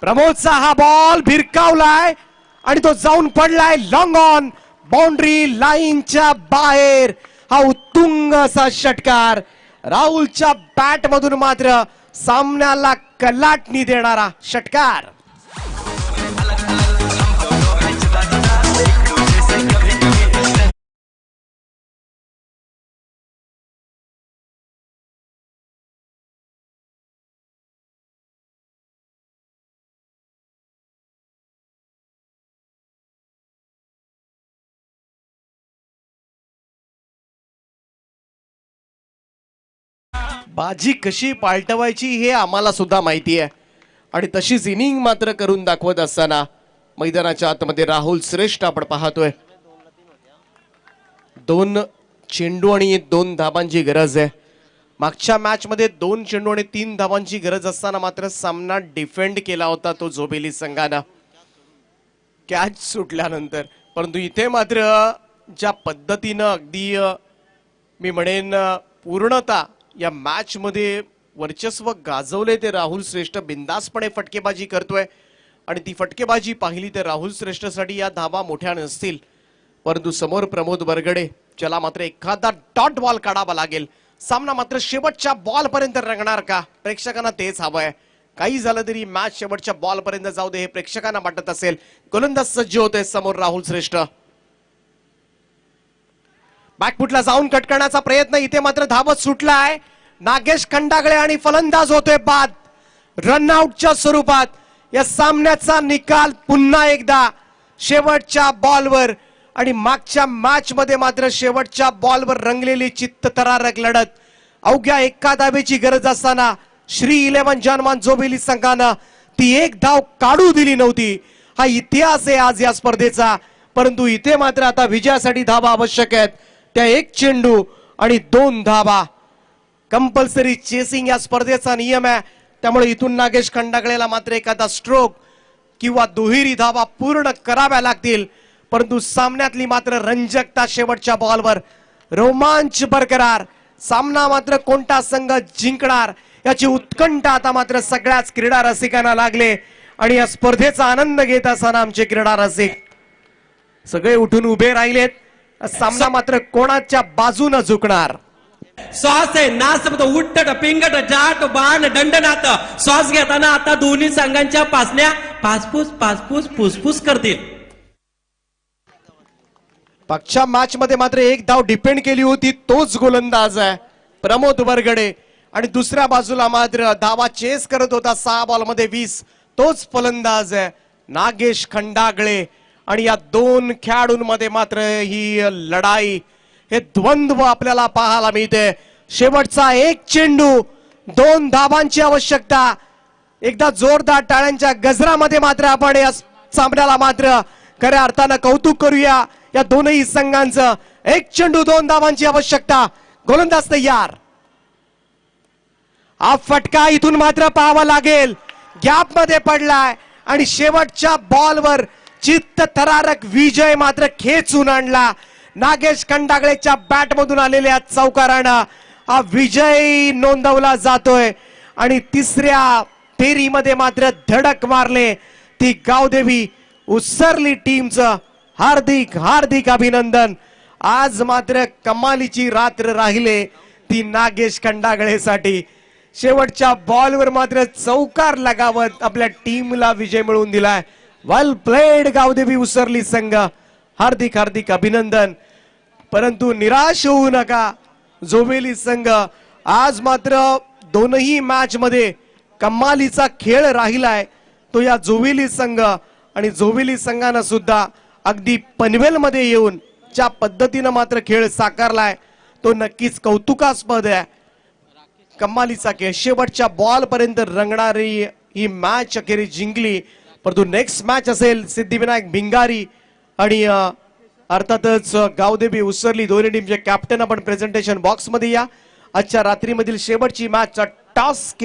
प्रमोदचा हा बॉल भिरकावलाय आणि तो जाऊन पडलाय लॉंग ऑन बाउंड्री लाईनच्या बाहेर. हा उत्तुंग असा षटकार राहुलच्या बॅट मधून मात्र सामन्याला कलाटणी देणारा षटकार. बाजी कशी पालटवायची हे आम्हाला सुद्धा माहिती आहे आणि तशीच इनिंग मात्र करून दाखवत असताना मैदानाच्या आतमध्ये राहुल श्रेष्ठ आपण पाहतोय. 2 चेंडू आणि 2 धावांची गरज आहे. मागच्या मॅच मध्ये 2 चेंडू आणि 3 धावांची गरज असताना मात्र सामना डिफेंड केला होता तो जोबेली संघानं कॅच सुटल्यानंतर. परंतु इथे मात्र ज्या पद्धतीनं अगदी मी म्हणेन पूर्णता या मॅच मध्ये वर्चस्व गाजवले ते राहुल श्रेष्ठ बिंदासपणे फटकेबाजी करतोय आणि ती फटकेबाजी पाहिली तर राहुल श्रेष्ठसाठी या धावा मोठ्या नसतील. परंतु समोर प्रमोद बरगडे ज्याला मात्र एखादा डॉट बॉल काढावा लागेल. सामना मात्र शेवटच्या बॉल पर्यंत रंगणार का, प्रेक्षकांना तेच हवंय. काही झालं तरी मॅच शेवटच्या बॉल पर्यंत जाऊ दे हे प्रेक्षकांना वाटत असेल. गोलंदाज सज्ज होते समोर राहुल श्रेष्ठ. बॅकफुटला जाऊन कट करण्याचा प्रयत्न, इथे मात्र धावत सुटलाय नागेश खंडागळे आणि फलंदाज होतोय बाद. रनआउटच्या स्वरूपात या सामन्याचा निकाल पुन्हा एकदा शेवटच्या बॉलवर. आणि मागच्या मॅच मध्ये मात्र शेवटच्या बॉलवर रंगलेली चित्तथरारक लढत. अवघ्या 1 धावेची गरज असताना श्री 11 जनमान जोबेली संघानं ती 1 धाव काढू दिली नव्हती. हा इतिहास आहे आज या स्पर्धेचा. परंतु इथे मात्र आता विजयासाठी धावा आवश्यक आहेत. त्या 1 चेंडू आणि 2 धावा. कंपल्सरी चेसिंग या स्पर्धेचा नियम आहे. त्यामुळे इथून नागेश खंडागळेला मात्र एखादा स्ट्रोक किंवा दुहेरी धावा पूर्ण कराव्या लागतील. परंतु सामन्यातली मात्र रंजकता शेवटच्या बॉलवर, रोमांच बरकरार. सामना मात्र कोणता संघ जिंकणार याची उत्कंठा आता मात्र सगळ्याच क्रीडा रसिकांना लागले आणि या स्पर्धेचा आनंद घेत असताना आमचे क्रीडा रसिक सगळे उठून उभे राहिलेत सामना मात्र कोणाच्या बाजूने झुकणार श्वास आहे नाच उट्टट पिंगट जाट बाण दंडनाथ श्वास घेताना आता दोन्ही संघांच्या पासण्या पासपूस फुसफुस करतील मागच्या मॅच मध्ये मात्र एक धाव डिपेंड केली होती तोच गोलंदाज आहे प्रमोद बरगडे आणि दुसऱ्या बाजूला मात्र धावा चेस करत होता 6 बॉल मध्ये 20 तोच फलंदाज आहे नागेश खंडागळे आणि या दोन खेळाडूंमध्ये मात्र ही लढाई हे द्वंद्व आपल्याला पाहायला मिळते शेवटचा एक चेंडू 2 धावांची आवश्यकता एकदा जोरदार टाळ्यांच्या गजरामध्ये मात्र आपण या सामन्याला मात्र खऱ्या अर्थानं कौतुक करूया या दोनही संघांचं एक चेंडू 2 धावांची आवश्यकता गोलंदाज तयार हा फटका इथून मात्र पाहावा लागेल गॅप मध्ये पडलाय आणि शेवटच्या बॉलवर चित्त थरारक विजय मात्र खेचून आणला नागेश खंडागळेच्या बॅट मधून आलेल्या चौकारानं हा विजय नोंदवला जातोय आणि तिसऱ्या फेरीमध्ये मात्र धडक मारले ती गावदेवी उसरली टीमचं हार्दिक हार्दिक अभिनंदन आज मात्र कमालीची रात्र राहिले ती नागेश खंडागळेसाठी शेवटच्या बॉलवर मात्र चौकार लगावत आपल्या टीमला विजय मिळवून दिलाय वेल प्लेड गावदेवी उसरली संघ हार्दिक हार्दिक अभिनंदन परंतु निराश होऊ नका जोवेली संघ आज मात्र दोनही मॅच मध्ये कमालीचा खेळ राहिलाय तो या जोवेली संघ आणि जोवेली संघानं सुद्धा अगदी पनवेल मध्ये येऊन ज्या पद्धतीनं मात्र खेळ साकारलाय तो नक्कीच कौतुकास्पद आहे कमालीचा खेळ शेवटच्या बॉल पर्यंत रंगणारी ही मॅच अखेरी जिंकली परंतु नेक्स्ट मॅच असेल सिद्धिविनायक भिंगारी आणि अर्थातच गावदेवी उसरली दोन्ही टीमचे कॅप्टन आपण प्रेझेंटेशन बॉक्स मध्ये या आजच्या रात्रीमधील शेवटची मॅचचा टॉस केला